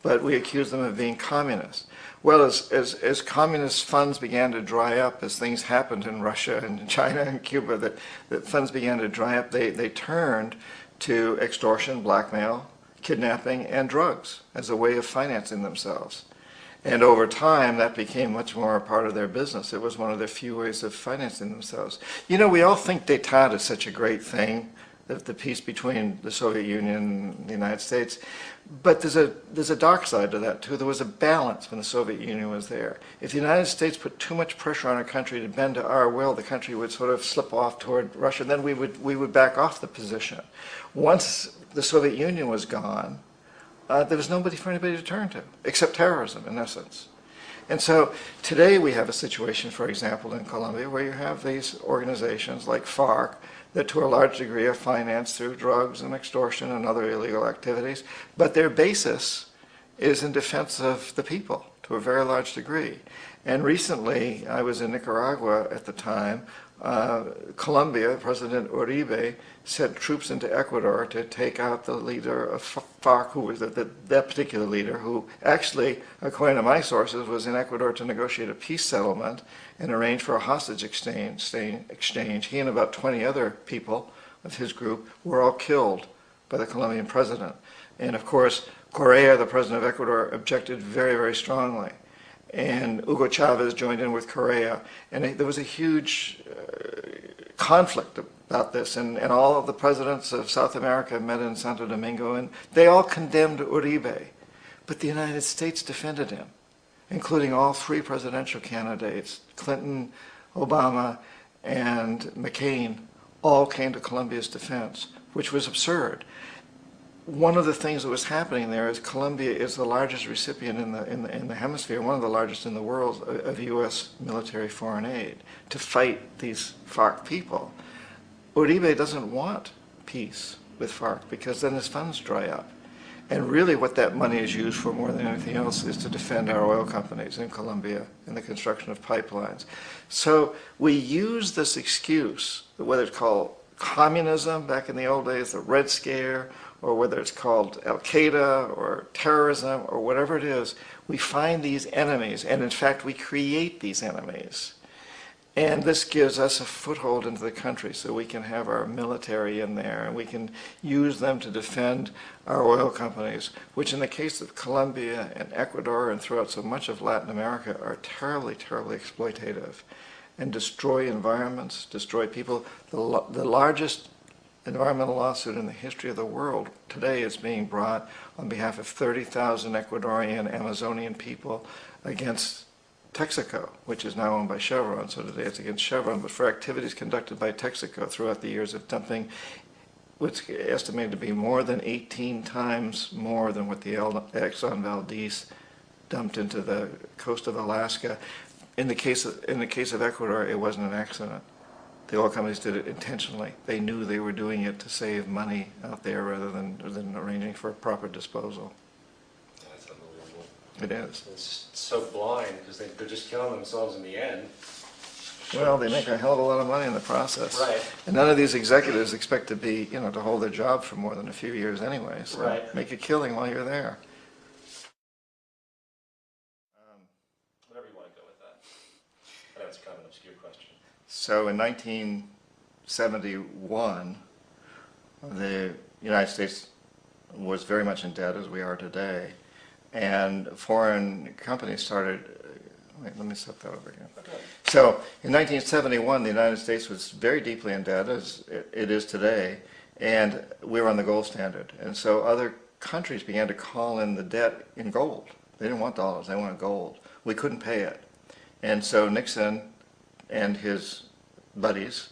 But we accused them of being communists. Well, as communist funds began to dry up, as things happened in Russia and China and Cuba, that funds began to dry up, they turned to extortion, blackmail, kidnapping, and drugs as a way of financing themselves. And over time, that became much more a part of their business. It was one of their few ways of financing themselves. You know, we all think détente is such a great thing, the peace between the Soviet Union and the United States. But there's a dark side to that, too. There was a balance when the Soviet Union was there. If the United States put too much pressure on a country to bend to our will, the country would sort of slip off toward Russia. Then we would back off the position. Once the Soviet Union was gone, there was nobody for anybody to turn to, except terrorism, in essence. And so today we have a situation, for example, in Colombia, where you have these organizations like FARC that to a large degree are financed through drugs and extortion and other illegal activities, but their basis is in defense of the people to a very large degree. And recently, I was in Nicaragua at the time, Colombia, President Uribe sent troops into Ecuador to take out the leader of FARC, who was that particular leader, who actually, according to my sources, was in Ecuador to negotiate a peace settlement and arrange for a hostage exchange. He and about 20 other people of his group were all killed by the Colombian president. And of course, Correa, the president of Ecuador, objected very, very strongly. And Hugo Chavez joined in with Correa. And there was a huge conflict about this. And all of the presidents of South America met in Santo Domingo, and they all condemned Uribe. But the United States defended him, including all three presidential candidates, Clinton, Obama, and McCain, all came to Colombia's defense, which was absurd. One of the things that was happening there is Colombia is the largest recipient in the hemisphere, one of the largest in the world, of U.S. military foreign aid to fight these FARC people. Uribe doesn't want peace with FARC because then his funds dry up. And really what that money is used for more than anything else is to defend our oil companies in Colombia and the construction of pipelines. So we use this excuse, whether it's called communism back in the old days, the Red Scare, or whether it's called Al-Qaeda or terrorism or whatever it is, we find these enemies, and in fact we create these enemies. And this gives us a foothold into the country so we can have our military in there and we can use them to defend our oil companies, which in the case of Colombia and Ecuador and throughout so much of Latin America are terribly, terribly exploitative and destroy environments, destroy people. The largest environmental lawsuit in the history of the world today is being brought on behalf of 30,000 Ecuadorian Amazonian people against Texaco, which is now owned by Chevron. So today it's against Chevron, but for activities conducted by Texaco throughout the years of dumping what's estimated to be more than 18 times more than what the Exxon Valdez dumped into the coast of Alaska. In the case of Ecuador, it wasn't an accident. The oil companies did it intentionally. They knew they were doing it to save money out there rather than arranging for proper disposal. That's unbelievable. It is. It's so blind because they're just killing themselves in the end. Well, they make a hell of a lot of money in the process. Right. And none of these executives expect to be, to hold their job for more than a few years anyway. So right. Make a killing while you're there. Whatever you want to go with that. I know it's kind of an obscure question. So in 1971, the United States was very much in debt, as we are today, and foreign companies started. Wait, let me set that over again. Okay. So in 1971, the United States was very deeply in debt, as it is today, and we were on the gold standard. And so other countries began to call in the debt in gold. They didn't want dollars, they wanted gold. We couldn't pay it. And so Nixon and his buddies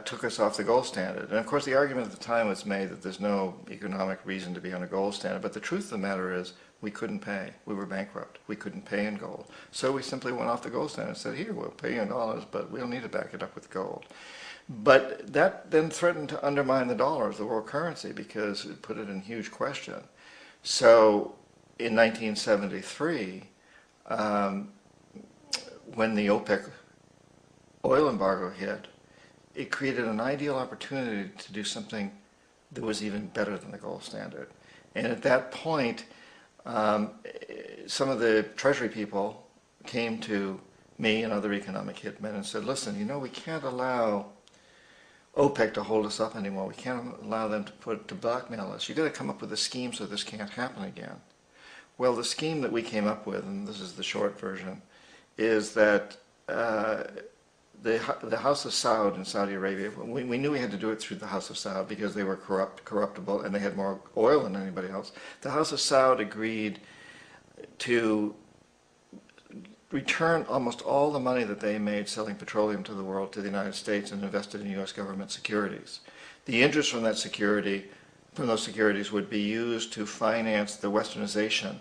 took us off the gold standard. And of course the argument at the time was made that there's no economic reason to be on a gold standard, but the truth of the matter is we couldn't pay. We were bankrupt. We couldn't pay in gold. So we simply went off the gold standard and said, here, we'll pay you in dollars, but we don't need to back it up with gold. But that then threatened to undermine the dollar as the world currency because it put it in huge question. So in 1973, when the OPEC oil embargo hit, it created an ideal opportunity to do something that was even better than the gold standard. And at that point, some of the Treasury people came to me and other economic hitmen and said, listen, you know, we can't allow OPEC to hold us up anymore. We can't allow them to blackmail us. You've got to come up with a scheme so this can't happen again. Well, the scheme that we came up with, and this is the short version, is that the House of Saud in Saudi Arabia, we knew we had to do it through the House of Saud because they were corruptible and they had more oil than anybody else. The House of Saud agreed to return almost all the money that they made selling petroleum to the world to the United States and invested in U.S. government securities. The interest from those securities would be used to finance the westernization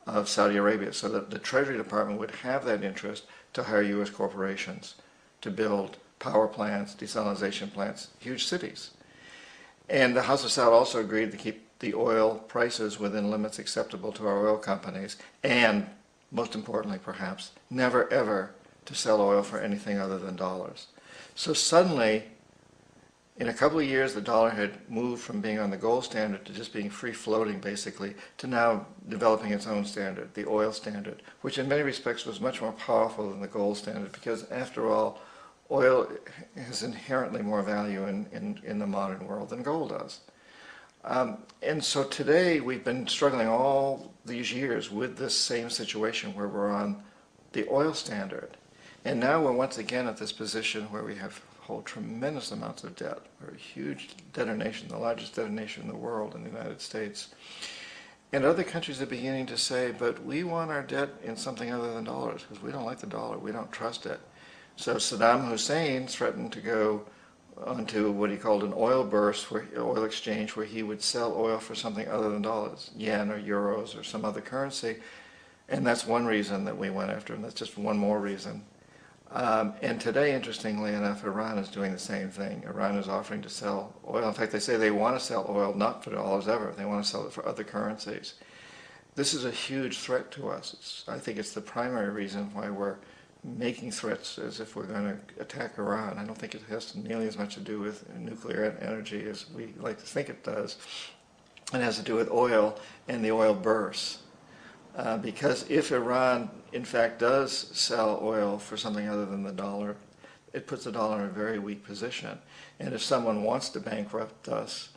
of Saudi Arabia, so that the Treasury Department would have that interest to hire U.S. corporations to build power plants, desalination plants, huge cities. And the House of Saud also agreed to keep the oil prices within limits acceptable to our oil companies, and most importantly perhaps, never ever to sell oil for anything other than dollars. So suddenly, in a couple of years, the dollar had moved from being on the gold standard to just being free floating basically, to now developing its own standard, the oil standard, which in many respects was much more powerful than the gold standard because after all, oil has inherently more value in the modern world than gold does. And so today we've been struggling all these years with this same situation where we're on the oil standard. And now we're once again at this position where we hold tremendous amounts of debt. We're a huge debtor nation, the largest debtor nation in the world in the United States. And other countries are beginning to say, but we want our debt in something other than dollars because we don't like the dollar, we don't trust it. So Saddam Hussein threatened to go onto what he called an oil burst, oil exchange, where he would sell oil for something other than dollars, yen or euros or some other currency. And that's one reason that we went after him. That's just one more reason. And today, interestingly enough, Iran is doing the same thing. Iran is offering to sell oil. In fact, they say they want to sell oil not for dollars ever. They want to sell it for other currencies. This is a huge threat to us. I think it's the primary reason why we're making threats as if we're going to attack Iran. I don't think it has nearly as much to do with nuclear energy as we like to think it does. It has to do with oil and the oil bursts. Because if Iran, in fact, does sell oil for something other than the dollar, it puts the dollar in a very weak position. And if someone wants to bankrupt us,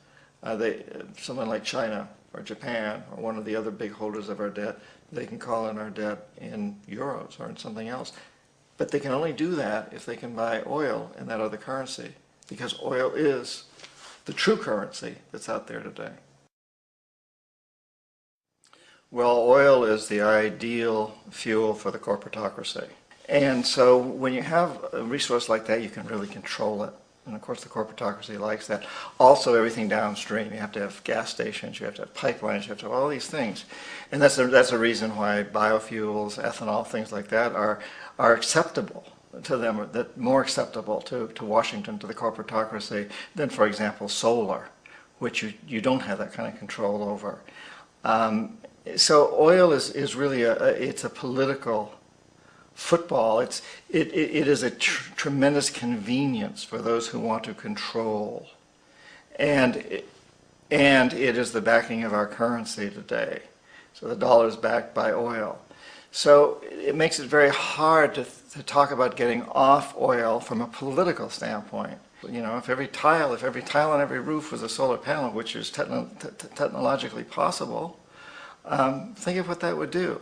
someone like China or Japan or one of the other big holders of our debt, they can call in our debt in euros or in something else. But they can only do that if they can buy oil in that other currency, because oil is the true currency that's out there today. Well, oil is the ideal fuel for the corporatocracy. And so when you have a resource like that, you can really control it. And of course the corporatocracy likes that. Also everything downstream. You have to have gas stations, you have to have pipelines, you have to have all these things. And that's a reason why biofuels, ethanol, things like that are acceptable to them, that more acceptable to Washington, to the corporatocracy, than, for example, solar, which you don't have that kind of control over. So oil is really it's a political football. It is a tremendous convenience for those who want to control, and it is the backing of our currency today. So the dollar is backed by oil. So it makes it very hard to talk about getting off oil from a political standpoint. You know, if every tile on every roof was a solar panel, which is technologically possible, think of what that would do.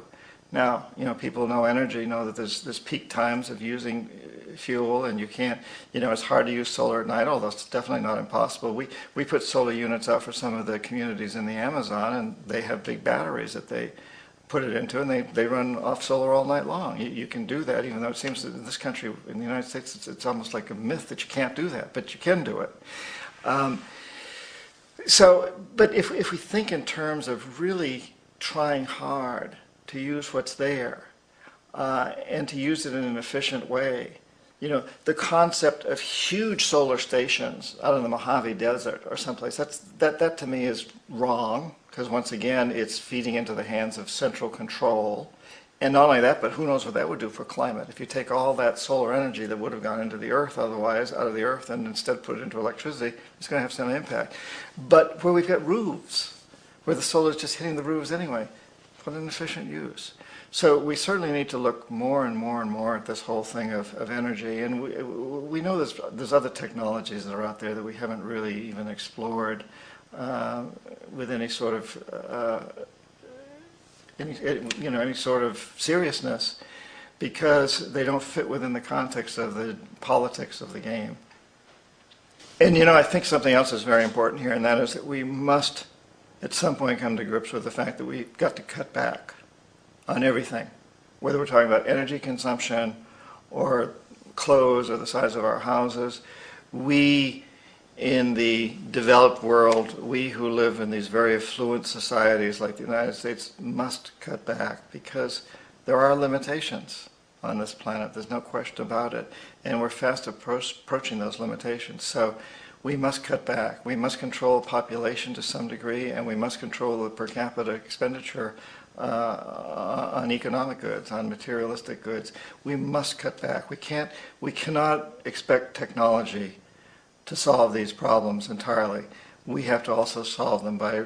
Now, you know, people know energy, know that there's peak times of using fuel, and you can't, you know, it's hard to use solar at night, although it's definitely not impossible. We put solar units out for some of the communities in the Amazon, and they have big batteries that they put it into, and they run off solar all night long. You can do that, even though it seems that in this country, in the United States, it's almost like a myth that you can't do that, but you can do it. But if we think in terms of really trying hard to use what's there and to use it in an efficient way, you know, the concept of huge solar stations out in the Mojave Desert or someplace, that to me is wrong, because once again it's feeding into the hands of central control, And not only that, but who knows what that would do for climate. If you take all that solar energy that would have gone into the earth otherwise, out of the earth, and instead put it into electricity, it's going to have some impact. But where we've got roofs, where the solar is just hitting the roofs anyway, what an efficient use. So we certainly need to look more and more and more at this whole thing of energy. And we know there's other technologies that are out there that we haven't really even explored with any sort of any sort of seriousness, because they don't fit within the context of the politics of the game. And I think something else is very important here, and that is that we must at some point come to grips with the fact that we've got to cut back on everything, whether we're talking about energy consumption or clothes or the size of our houses. We in the developed world, we who live in these very affluent societies like the United States must cut back, because there are limitations on this planet. There's no question about it. And we're fast approaching those limitations. So we must cut back. We must control population to some degree, and we must control the per capita expenditure on economic goods, on materialistic goods. We must cut back. We cannot expect technology to solve these problems entirely. We have to also solve them by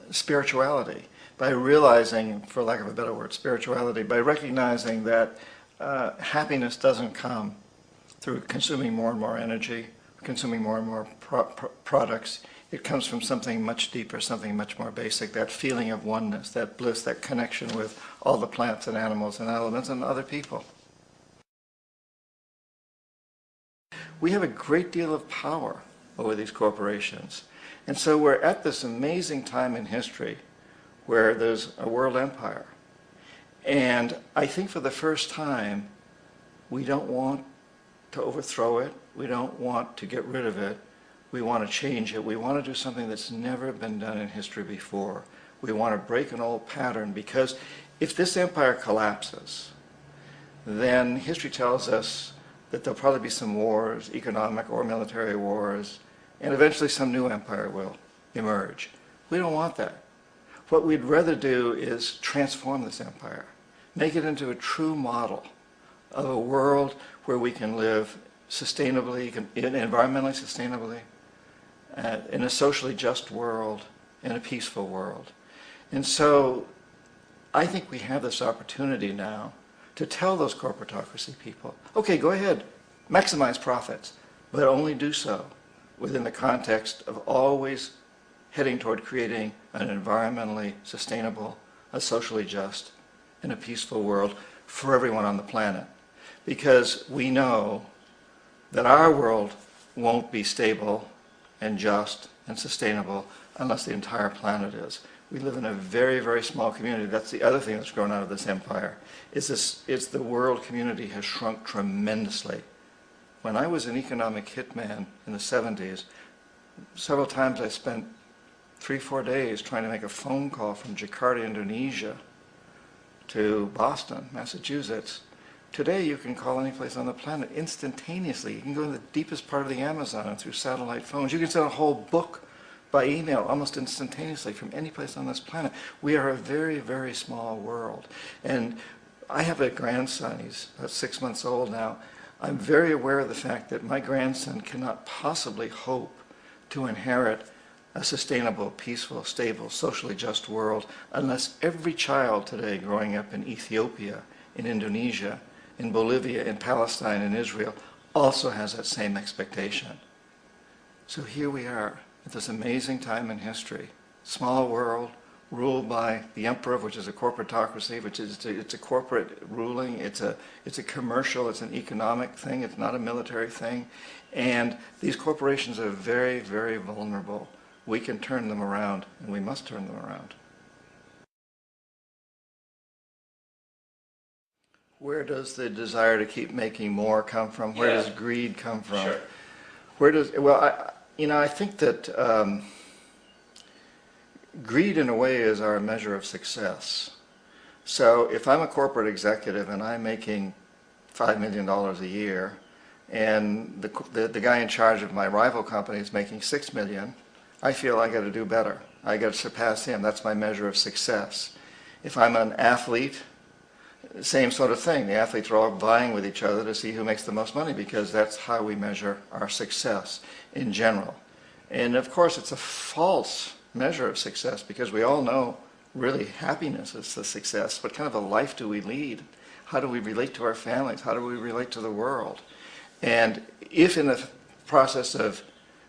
spirituality, by realizing, for lack of a better word, spirituality, by recognizing that happiness doesn't come through consuming more and more energy, consuming more and more products. It comes from something much deeper, something much more basic, that feeling of oneness, that bliss, that connection with all the plants and animals and elements and other people. We have a great deal of power over these corporations. And so we're at this amazing time in history where there's a world empire. And I think for the first time, we don't want to overthrow it. We don't want to get rid of it. We want to change it. We want to do something that's never been done in history before. We want to break an old pattern, because if this empire collapses, then history tells us that there'll probably be some wars, economic or military wars, and eventually some new empire will emerge. We don't want that. What we'd rather do is transform this empire, make it into a true model of a world where we can live sustainably, environmentally sustainably, in a socially just world, in a peaceful world. And so I think we have this opportunity now to tell those corporatocracy people, okay, go ahead, maximize profits, but only do so within the context of always heading toward creating an environmentally sustainable, a socially just, and a peaceful world for everyone on the planet. Because we know that our world won't be stable and just and sustainable unless the entire planet is. We live in a very, very small community. That's the other thing that's grown out of this empire, is the world community has shrunk tremendously. When I was an economic hitman in the 70s, several times I spent 3-4 days trying to make a phone call from Jakarta, Indonesia to Boston, Massachusetts. Today you can call any place on the planet instantaneously. You can go to the deepest part of the Amazon and through satellite phones. You can send a whole book by email almost instantaneously from any place on this planet. We are a very, very small world. And I have a grandson. He's about 6 months old now. I'm very aware of the fact that my grandson cannot possibly hope to inherit a sustainable, peaceful, stable, socially just world unless every child today growing up in Ethiopia, in Indonesia, in Bolivia, in Palestine, in Israel also has that same expectation. So here we are at this amazing time in history. Small world, ruled by the emperor, which is a corporatocracy, which is it's a corporate ruling, it's a commercial, it's an economic thing, it's not a military thing. And these corporations are very, very vulnerable. We can turn them around, and we must turn them around. Where does the desire to keep making more come from? Where does greed come from? Sure. Where does, well, I think that greed in a way is our measure of success. So if I'm a corporate executive and I'm making $5 million a year, and the guy in charge of my rival company is making $6 million, I feel I got to do better. I got to surpass him. That's my measure of success. If I'm an athlete same sort of thing. The athletes are all vying with each other to see who makes the most money because that's how we measure our success in general. And of course, it's a false measure of success because we all know really happiness is the success. What kind of a life do we lead? How do we relate to our families? How do we relate to the world? And if in the process of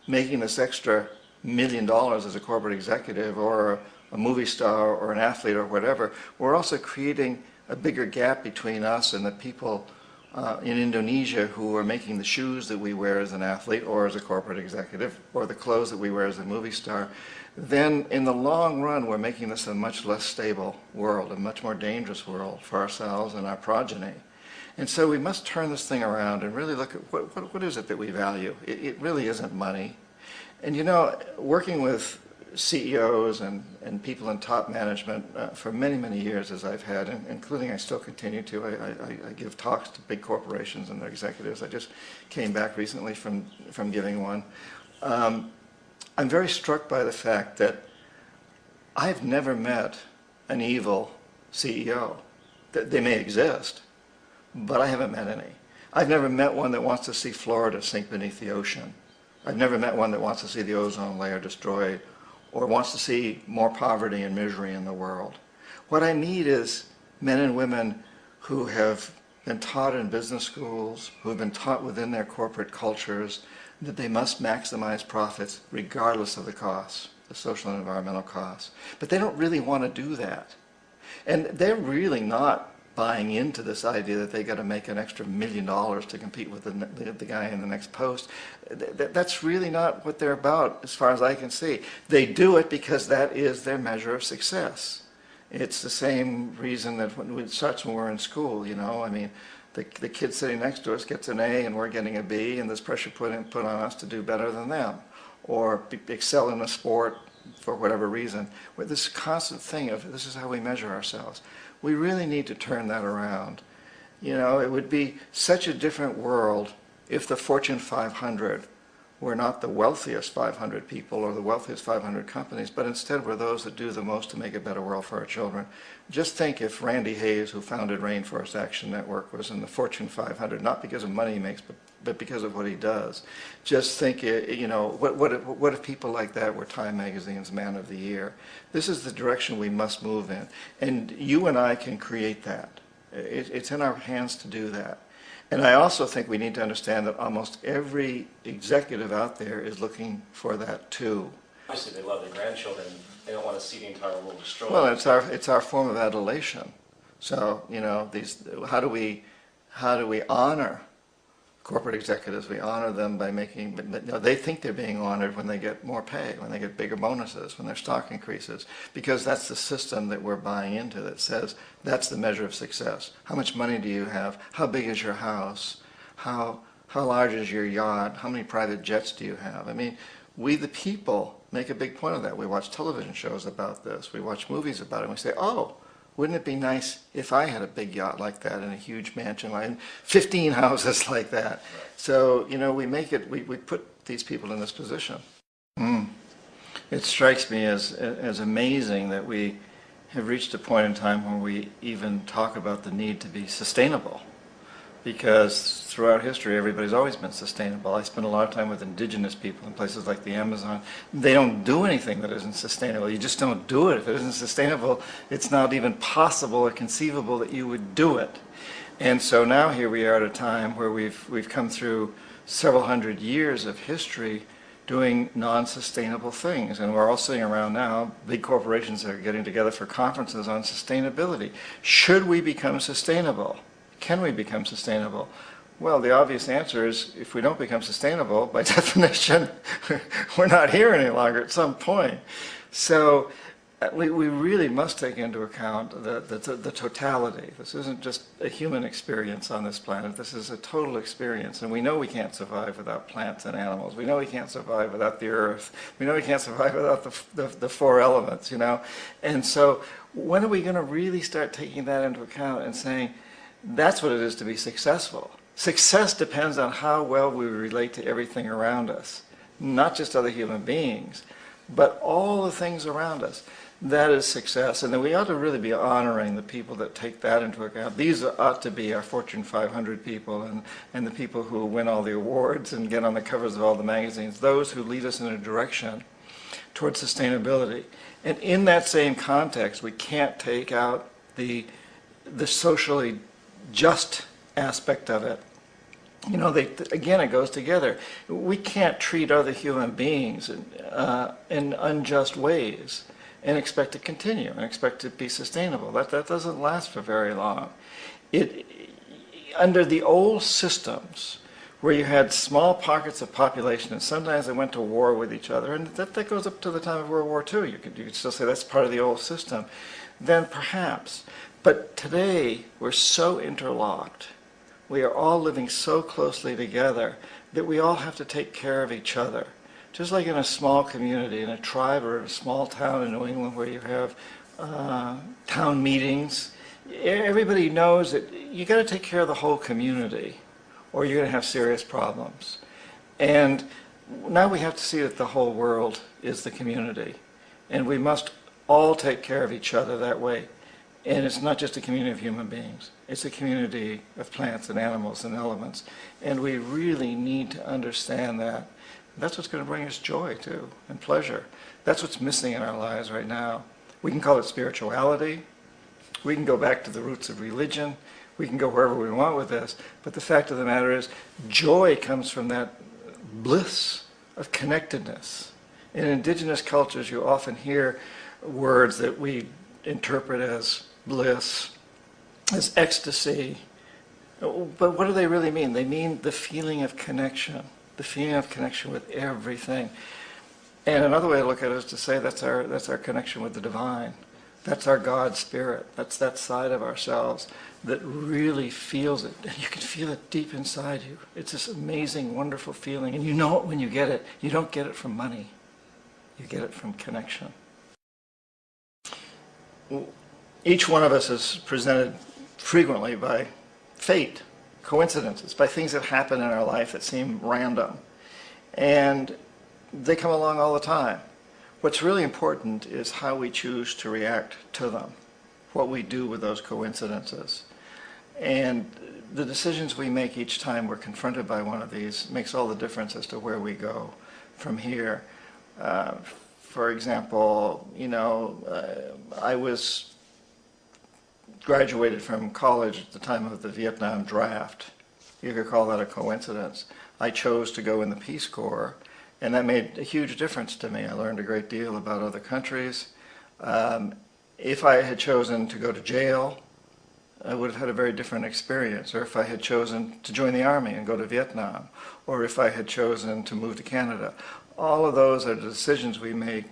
making this extra $1 million as a corporate executive or a movie star or an athlete or whatever, we're also creating a bigger gap between us and the people in Indonesia who are making the shoes that we wear as an athlete or as a corporate executive or the clothes that we wear as a movie star. Then in the long run, we're making this a much less stable world, a much more dangerous world for ourselves and our progeny. And so we must turn this thing around and really look at what is it that we value. It really isn't money. And you know, working with CEOs and people in top management for many, many years as I've had, including I still continue to. I give talks to big corporations and their executives. I just came back recently from giving one. I'm very struck by the fact that I've never met an evil CEO. They may exist, but I haven't met any. I've never met one that wants to see Florida sink beneath the ocean. I've never met one that wants to see the ozone layer destroyed or wants to see more poverty and misery in the world. What I need is men and women who have been taught in business schools, who have been taught within their corporate cultures that they must maximize profits regardless of the costs, the social and environmental costs. But they don't really want to do that. And they're really not buying into this idea that they got to make an extra $1 million to compete with the guy in the next post. That's really not what they're about as far as I can see. They do it because that is their measure of success. It's the same reason that when it starts when we're in school, you know. I mean, the kid sitting next to us gets an A and we're getting a B, and there's pressure put on us to do better than them or excel in a sport for whatever reason. With this constant thing of this is how we measure ourselves. We really need to turn that around. You know, it would be such a different world if the Fortune 500 were not the wealthiest 500 people or the wealthiest 500 companies, but instead were those that do the most to make a better world for our children. Just think if Randy Hayes, who founded Rainforest Action Network, was in the Fortune 500, not because of money he makes, but because of what he does. Just think, you know, what if people like that were Time Magazine's Man of the Year? This is the direction we must move in. And you and I can create that. It's in our hands to do that. And I also think we need to understand that almost every executive out there is looking for that too. Obviously, they love their grandchildren. They don't want to see the entire world destroyed. Well, it's our form of adulation. So, you know, how do we honor corporate executives? We honor them by making, but you know, they think they're being honored when they get more pay, when they get bigger bonuses, when their stock increases, because that's the system that we're buying into that says that's the measure of success. How much money do you have? How big is your house? How large is your yacht? How many private jets do you have? I mean, we the people make a big point of that. We watch television shows about this. We watch movies about it. And we say, oh, wouldn't it be nice if I had a big yacht like that and a huge mansion and 15 houses like that? Right. So, you know, we put these people in this position. It strikes me as amazing that we have reached a point in time where we even talk about the need to be sustainable. Because throughout history, everybody's always been sustainable. I spend a lot of time with indigenous people in places like the Amazon. They don't do anything that isn't sustainable. You just don't do it. If it isn't sustainable, it's not even possible or conceivable that you would do it. And so now here we are at a time where we've come through several hundred years of history doing non-sustainable things. And we're all sitting around now, big corporations are getting together for conferences on sustainability. Should we become sustainable? Can we become sustainable? Well, the obvious answer is if we don't become sustainable, by definition, we're not here any longer at some point. So we really must take into account the totality. This isn't just a human experience on this planet. This is a total experience. And we know we can't survive without plants and animals. We know we can't survive without the earth. We know we can't survive without the four elements, you know. And so when are we going to really start taking that into account and saying, that's what it is to be successful. Success depends on how well we relate to everything around us, not just other human beings, but all the things around us. that is success. And then we ought to really be honoring the people that take that into account. These ought to be our Fortune 500 people and the people who win all the awards and get on the covers of all the magazines, those who lead us in a direction towards sustainability. And in that same context, we can't take out the socially just aspect of it. You know, again, it goes together. We can't treat other human beings in unjust ways and expect to continue and expect to be sustainable. That doesn't last for very long. Under the old systems, where you had small pockets of population, and sometimes they went to war with each other, and that goes up to the time of World War II. You could still say that's part of the old system. Then perhaps. But today, we're so interlocked. We are all living so closely together that we all have to take care of each other. Just like in a small community, in a tribe or a small town in New England where you have town meetings, everybody knows that you got to take care of the whole community or you're going to have serious problems. And now we have to see that the whole world is the community. And we must all take care of each other that way. And it's not just a community of human beings. It's a community of plants and animals and elements. And we really need to understand that. That's what's going to bring us joy, too, and pleasure. That's what's missing in our lives right now. We can call it spirituality. We can go back to the roots of religion. We can go wherever we want with this. But the fact of the matter is, joy comes from that bliss of connectedness. In indigenous cultures, you often hear words that we interpret as bliss, as ecstasy. But what do they really mean? They mean the feeling of connection, the feeling of connection with everything. And another way to look at it is to say that's our connection with the divine. That's our God spirit. That's that side of ourselves that really feels it. And you can feel it deep inside you. It's this amazing, wonderful feeling. And you know it when you get it. You don't get it from money. You get it from connection. Each one of us is presented frequently by fate, coincidences, by things that happen in our life that seem random. And they come along all the time. What's really important is how we choose to react to them, what we do with those coincidences. And the decisions we make each time we're confronted by one of these makes all the difference as to where we go from here. For example, I was graduated from college at the time of the Vietnam draft. You could call that a coincidence. I chose to go in the Peace Corps, and that made a huge difference to me. I learned a great deal about other countries. If I had chosen to go to jail, I would have had a very different experience. Or if I had chosen to join the Army and go to Vietnam, or if I had chosen to move to Canada. All of those are the decisions we make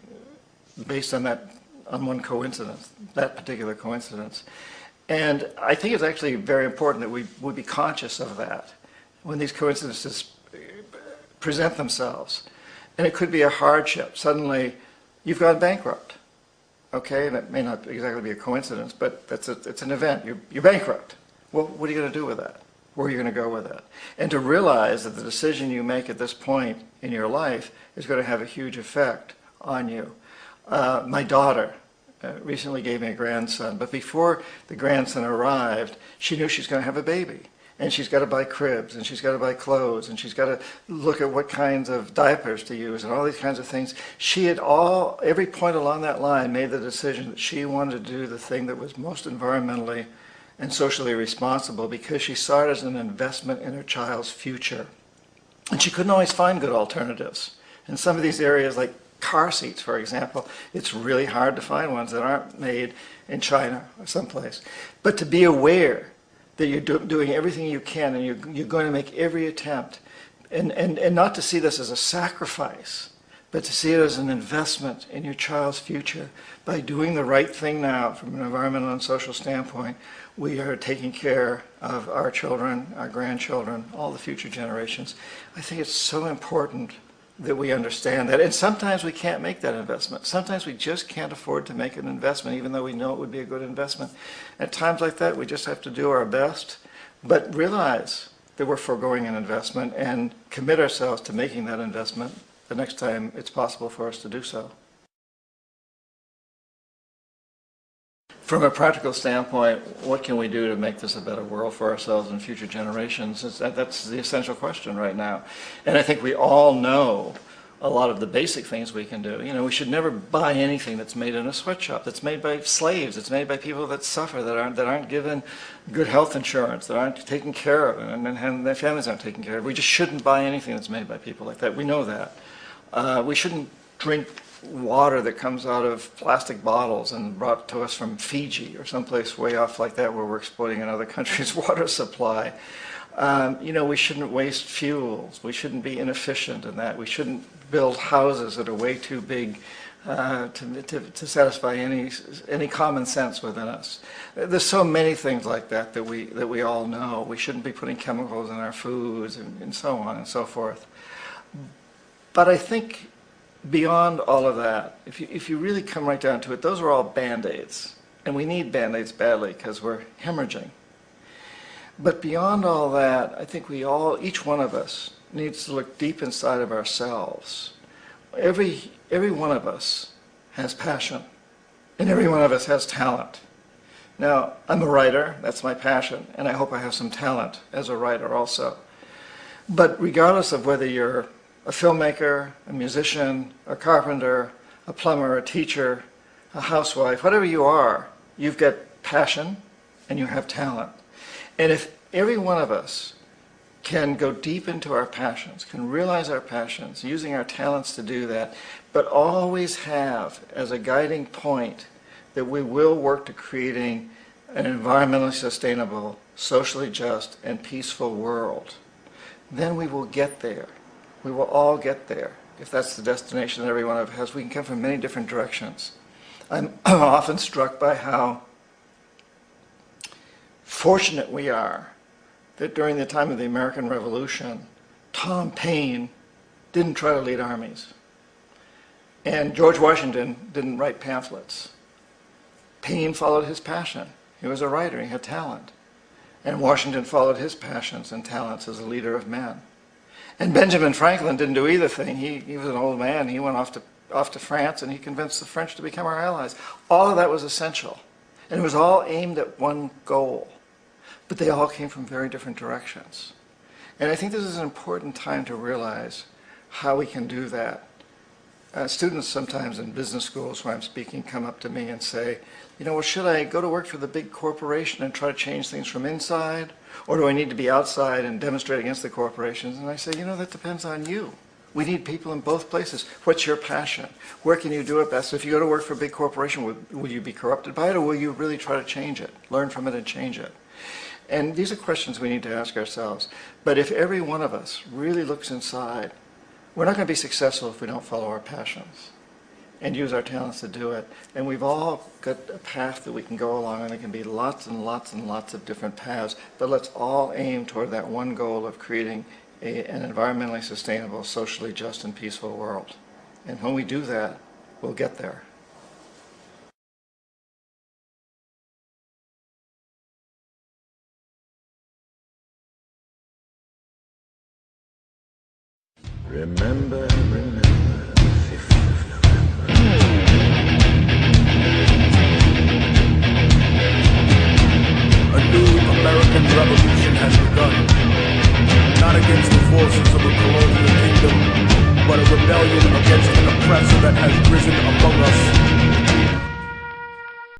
based on one coincidence, that particular coincidence. And I think it's actually very important that we be conscious of that when these coincidences present themselves. And it could be a hardship. Suddenly, you've gone bankrupt. Okay, and it may not exactly be a coincidence, but it's an event. You're bankrupt. Well, what are you going to do with that? Where are you going to go with that? And to realize that the decision you make at this point in your life is going to have a huge effect on you. My daughter recently gave me a grandson, but before the grandson arrived, she knew she's going to have a baby. And she's got to buy cribs, and she's got to buy clothes, and she's got to look at what kinds of diapers to use, and all these kinds of things. She had every point along that line made the decision that she wanted to do the thing that was most environmentally and socially responsible because she saw it as an investment in her child's future. And she couldn't always find good alternatives. In some of these areas, like car seats, for example, it's really hard to find ones that aren't made in China or someplace. But to be aware that you're doing everything you can and you're going to make every attempt, and not to see this as a sacrifice, but to see it as an investment in your child's future. By doing the right thing now from an environmental and social standpoint, we are taking care of our children, our grandchildren, all the future generations. I think it's so important that we understand that. And sometimes we can't make that investment. Sometimes we just can't afford to make an investment, even though we know it would be a good investment. At times like that, we just have to do our best, but realize that we're foregoing an investment and commit ourselves to making that investment the next time it's possible for us to do so. from a practical standpoint, what can we do to make this a better world for ourselves and future generations? That's the essential question right now. And I think we all know a lot of the basic things we can do. We should never buy anything that's made in a sweatshop, that's made by slaves, that's made by people that suffer, that aren't given good health insurance, that aren't taken care of, and their families aren't taken care of. We just shouldn't buy anything that's made by people like that. We know that. We shouldn't drink water that comes out of plastic bottles and brought to us from Fiji or someplace way off like that where we're exploiting another country's water supply. We shouldn't waste fuels. We shouldn't be inefficient in that. We shouldn't build houses that are way too big to satisfy any common sense within us. There's so many things like that we all know. We shouldn't be putting chemicals in our foods and so on and so forth. But I think beyond all of that, if you really come right down to it, those are all Band-Aids. And we need Band-Aids badly because we're hemorrhaging. But beyond all that, I think each one of us needs to look deep inside of ourselves. Every one of us has passion, and every one of us has talent. Now, I'm a writer, that's my passion, and I hope I have some talent as a writer also. But regardless of whether you're a filmmaker, a musician, a carpenter, a plumber, a teacher, a housewife, whatever you are, you've got passion and you have talent. And if every one of us can go deep into our passions, can realize our passions, using our talents to do that, but always have as a guiding point that we will work to creating an environmentally sustainable, socially just, and peaceful world, then we will get there. We will all get there. If that's the destination that every one of us has, we can come from many different directions. I'm often struck by how fortunate we are that during the time of the American Revolution, Tom Paine didn't try to lead armies. And George Washington didn't write pamphlets. Paine followed his passion. He was a writer, he had talent. And Washington followed his passions and talents as a leader of men. And Benjamin Franklin didn't do either thing. He was an old man. He went off to France and he convinced the French to become our allies. All of that was essential. And it was all aimed at one goal. But they all came from very different directions. And I think this is an important time to realize how we can do that. Students sometimes in business schools where I'm speaking come up to me and say, well, should I go to work for the big corporation and try to change things from inside? Or do I need to be outside and demonstrate against the corporations? And I say, that depends on you. We need people in both places. What's your passion? Where can you do it best? If you go to work for a big corporation, will you be corrupted by it, or will you really try to change it, learn from it and change it? And these are questions we need to ask ourselves. But if every one of us really looks inside, we're not going to be successful if we don't follow our passions and use our talents to do it. And we've all got a path that we can go along, and it can be lots and lots and lots of different paths. But let's all aim toward that one goal of creating an environmentally sustainable, socially just, and peaceful world. And when we do that, we'll get there. Remember, 15